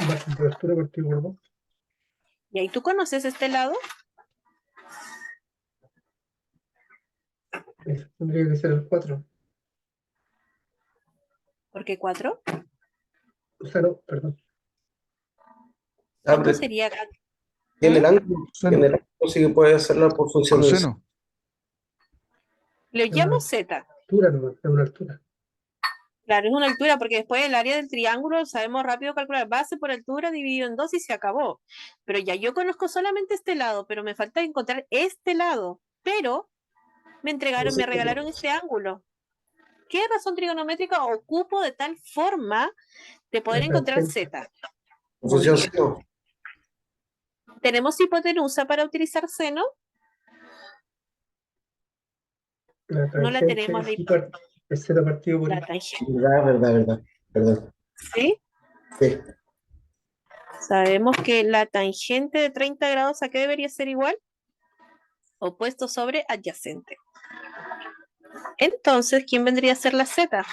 Base de altura partido por 2. Y ahí tú conoces este lado, Eso tendría que ser el 4. porque 4. O sea, no, perdón. ¿Cuánto Abre, sería acá? tiene el ¿Mm? ángulo, Seno, tiene el ángulo, sí que puede hacerla por función del coseno. Le Es una llamo z. altura, no, es una altura. Claro, es una altura, porque después el área del triángulo sabemos rápido calcular base por altura dividido en 2 y se acabó. Pero ya yo conozco solamente este lado, pero me falta encontrar este lado. Pero me regalaron este ángulo. ¿Qué razón trigonométrica ocupo de tal forma de poder La encontrar tangente. z? por Muy función bien. seno. ¿Tenemos hipotenusa para utilizar seno? La No la tangente tenemos es 0 partido por la i. tangente. Verdad. Perdón. ¿Sí? Sí. Sabemos que la tangente de 30 grados, ¿a qué debería ser igual? Opuesto sobre adyacente. Entonces, ¿quién vendría a ser la z?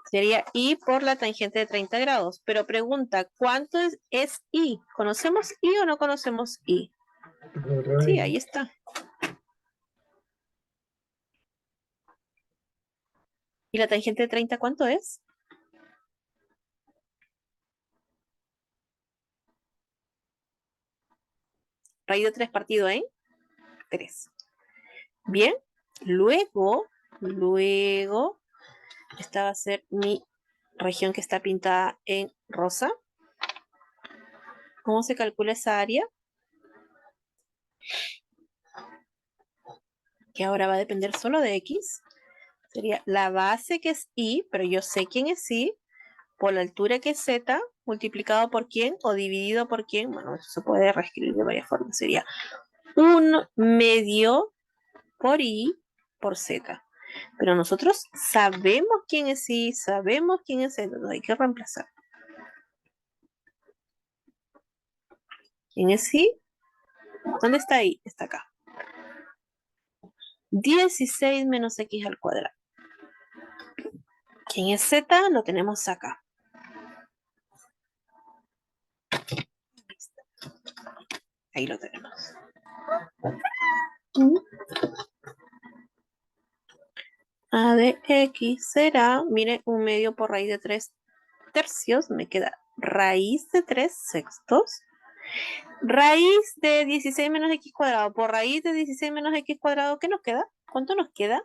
Sería i por la tangente de 30 grados. Pero pregunta, ¿cuánto es i? ¿Conocemos i o no conocemos i? La otra Sí, vez, ahí está. ¿Y la tangente de 30 cuánto es? Raíz de 3 partido en 3. Bien, luego, esta va a ser mi región que está pintada en rosa. ¿Cómo se calcula esa área? Que ahora va a depender solo de x. Sería la base que es y, pero yo sé quién es y, por la altura que es z, multiplicado por quién o dividido por quién. Bueno, eso se puede reescribir de varias formas. Sería 1/2 por i por z. Pero nosotros sabemos quién es y, sabemos quién es z, entonces hay que reemplazar. ¿Quién es y? ¿Dónde está i? Está acá. 16 menos x al cuadrado. ¿Quién es z? Lo tenemos acá. Ahí lo tenemos. A de x será, mire, 1/2 por raíz de 3 tercios, me queda raíz de 3 sextos. Raíz de 16 menos x cuadrado por raíz de 16 menos x cuadrado, ¿qué nos queda? ¿Cuánto nos queda?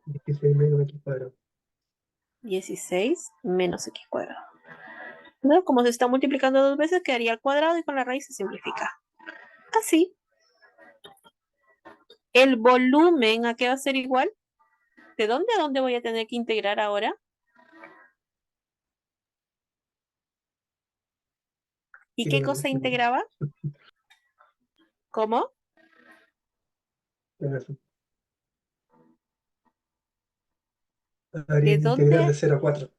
16 menos x cuadrado. 16 menos x cuadrado. ¿No? Como se está multiplicando 2 veces, quedaría al cuadrado y con la raíz se simplifica. Así. El volumen, ¿a qué va a ser igual? ¿De dónde a dónde voy a tener que integrar ahora? ¿Y qué cosa integraba? ¿Cómo? Habría ¿De que integrar dónde? de 0 a 4.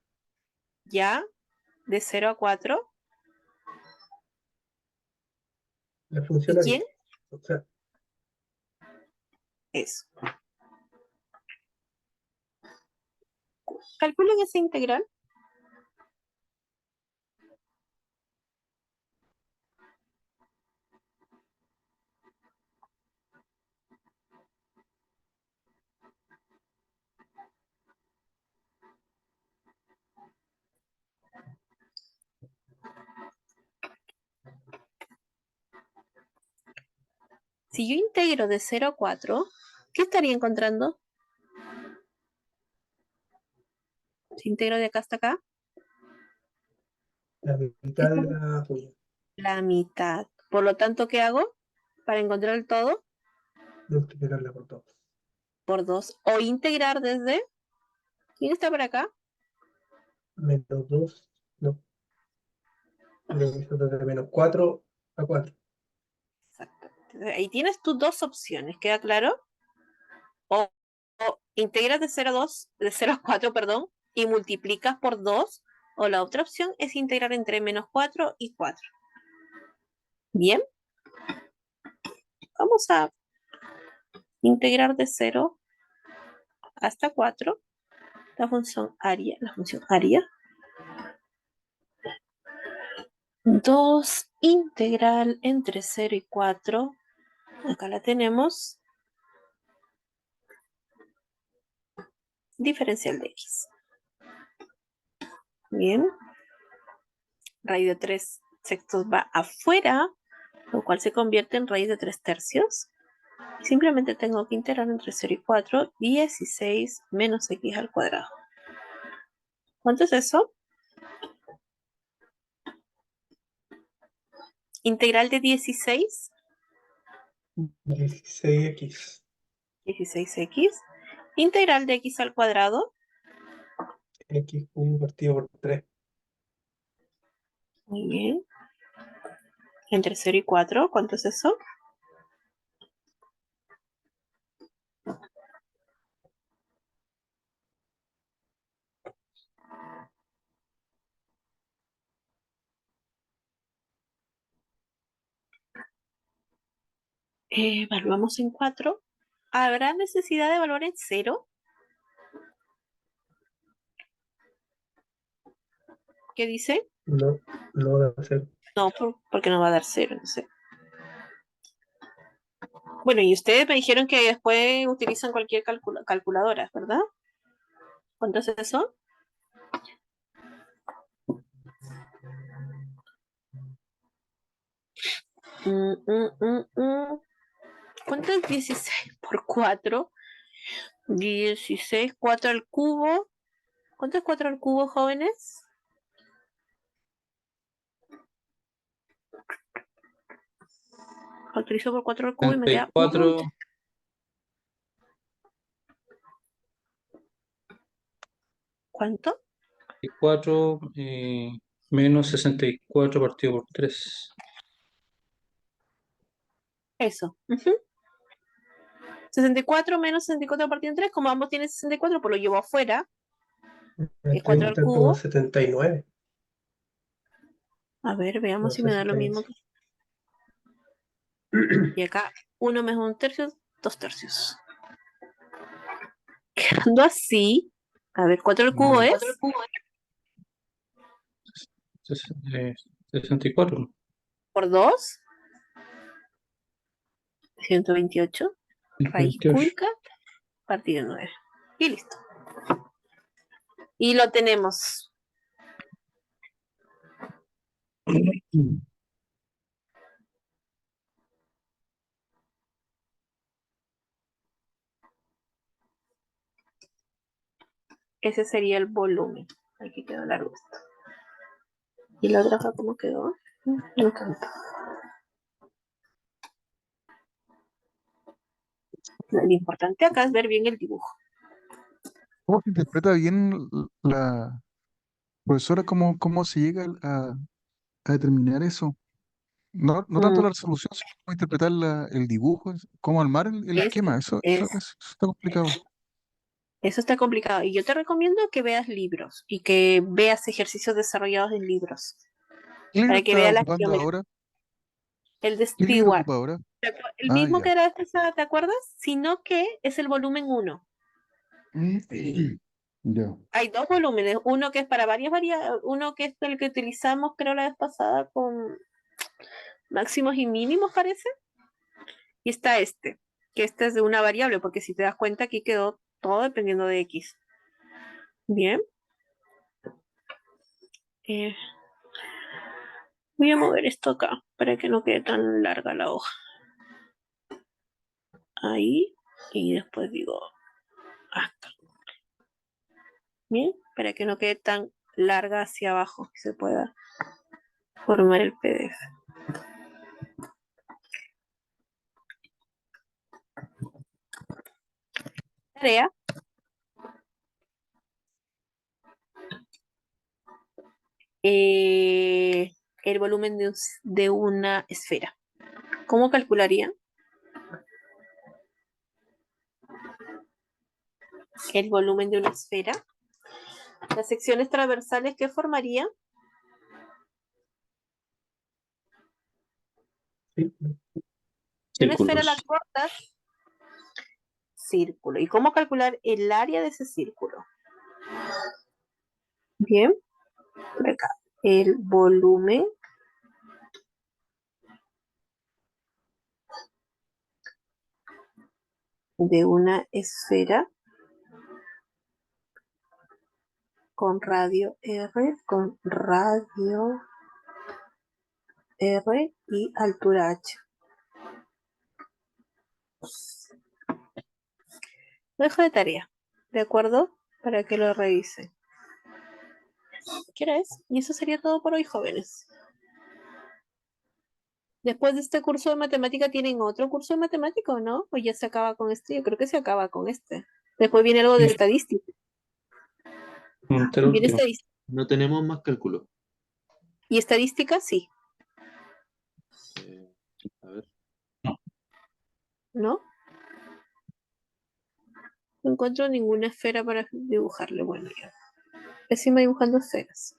Ya, de 0 a 4. La ¿Y función área. quién? O sea, Eso. Calculen esa integral. Si yo integro de 0 a 4, ¿qué estaría encontrando? Si integro de acá hasta acá, La mitad de la tuya. la mitad. Por lo tanto, ¿qué hago? Para encontrar el todo, Multiplicarla por 2. por 2. O integrar desde... ¿Quién está por acá? Menos 2. No. Lo hizo desde menos 4 a 4. Exacto. Entonces, ahí tienes tus dos opciones, ¿queda claro? O integras de 0 a 2, de 0 a 4, perdón, y multiplicas por 2, o la otra opción es integrar entre menos 4 y 4. Bien, vamos a integrar de 0 hasta 4 la función área, 2 integral entre 0 y 4, acá la tenemos, diferencial de x. Bien, raíz de 3 sextos va afuera, lo cual se convierte en raíz de 3 tercios. Simplemente tengo que integrar entre 0 y 4, 16 menos x al cuadrado. ¿Cuánto es eso? Integral de 16, 16x. 16x. Integral de x al cuadrado, X cubo partido por 3. muy bien. Entre 0 y 4, ¿cuánto es eso? Evaluamos en 4. ¿Habrá necesidad de evaluar en 0? ¿Qué dice? No, no va a ser. No, porque no va a dar 0, no sé. Bueno, y ustedes me dijeron que después utilizan cualquier calculadora, ¿verdad? ¿Cuánto es eso? ¿Cuánto es 16 por 4? 16, 4 al cubo. ¿Cuánto es 4 al cubo, jóvenes? Factorizo por 4 al cubo y me queda 1. 34, ¿Cuánto? 4 menos 64 partido por 3. Eso. 64 menos 64 partido en 3, como ambos tienen 64, pues lo llevo afuera. Es 4 al 30 como cubo. 79. A ver, veamos No si sé me si da lo está mismo. bien. Y acá 1 menos 1 tercio, 2 tercios. Quedando así. A ver, 4 al cubo es 64. por 2, 128. Raíz 128. cúbica partido en 9. Y listo. Y lo tenemos. Ese sería el volumen. Aquí quedó largo esto. ¿Y la otra cómo quedó? No tanto. Lo importante acá es ver bien el dibujo. ¿Cómo se interpreta bien la profesora? ¿Cómo se llega a determinar eso? No tanto la resolución, sino cómo interpretar el dibujo, cómo armar el esquema. Eso está complicado. Eso está complicado. Y yo te recomiendo que veas libros y que veas ejercicios desarrollados en libros. ¿Qué libro Para que está veas la ocupando geometría. ahora? El de ¿Qué libro Stewart. ocupa ahora? El Ah, mismo que ya. era de esa, ¿te acuerdas? Sino que es el volumen 1. Ya. Hay dos volúmenes. Uno que es para uno que es el que utilizamos, creo, la vez pasada con máximos y mínimos, parece. Y está este, que este es de una variable, porque si te das cuenta, aquí quedó todo dependiendo de X. Bien. Eh, Voy a mover esto acá para que no quede tan larga la hoja. ahí y después digo hasta. Bien, para que no quede tan larga hacia abajo, que se pueda formar el PDF. Tarea. El volumen de una esfera. ¿Cómo calcularía? El volumen de una esfera. Las secciones transversales que formarían. Sí. Si una esfera la Círculos. cortas, círculo. ¿Y cómo calcular el área de ese círculo? Bien, por acá. El volumen de una esfera con radio R y altura H. Lo dejo de tarea, ¿de acuerdo? Para que lo revise. ¿Qué hora es? Y eso sería todo por hoy, jóvenes. Después de este curso de matemática, ¿tienen otro curso de matemática o no? ¿O ya se acaba con este? Yo creo que se acaba con este. Después viene algo de Sí. estadística. Este el Viene último. estadística. No tenemos más cálculo. Y estadística, sí, A ver. ¿no? No encuentro ninguna esfera para dibujarle. Bueno, ya. Pésima dibujando esferas.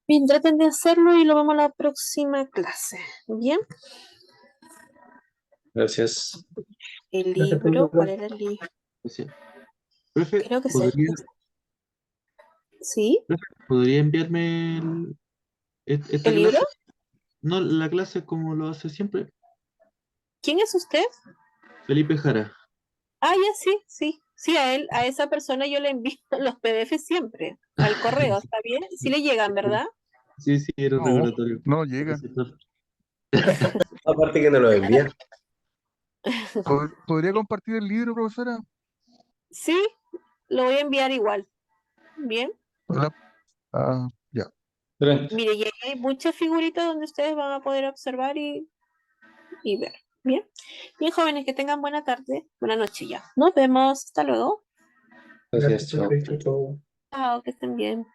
Bien, traten de hacerlo y lo vemos a la próxima clase. ¿Bien? Gracias. El Gracias, libro, ¿cuál profesora. era el libro? Gracias. Profe, Creo que es este. ¿Sí? ¿podría enviarme esta ¿El libro? clase? No, la clase como lo hace siempre. ¿Quién es usted? Felipe Jara. Ah, ya sí, sí. Sí, a él, a esa persona yo le envío los PDF siempre, al correo, ¿está bien? Sí le llegan, ¿verdad? Sí, sí, era un No, recordatorio. no llegan. Aparte que no lo envía. ¿Podría compartir el libro, profesora? Sí, lo voy a enviar igual. Bien. Hola. Ah, ya. Excelente. Mire, y ahí hay muchas figuritas donde ustedes van a poder observar y ver. Bien. Bien, jóvenes, que tengan buena tarde, buena noche ya. Nos vemos. Hasta luego. Gracias, Gracias, chao. profe. Chau, chau. Chao, que estén bien.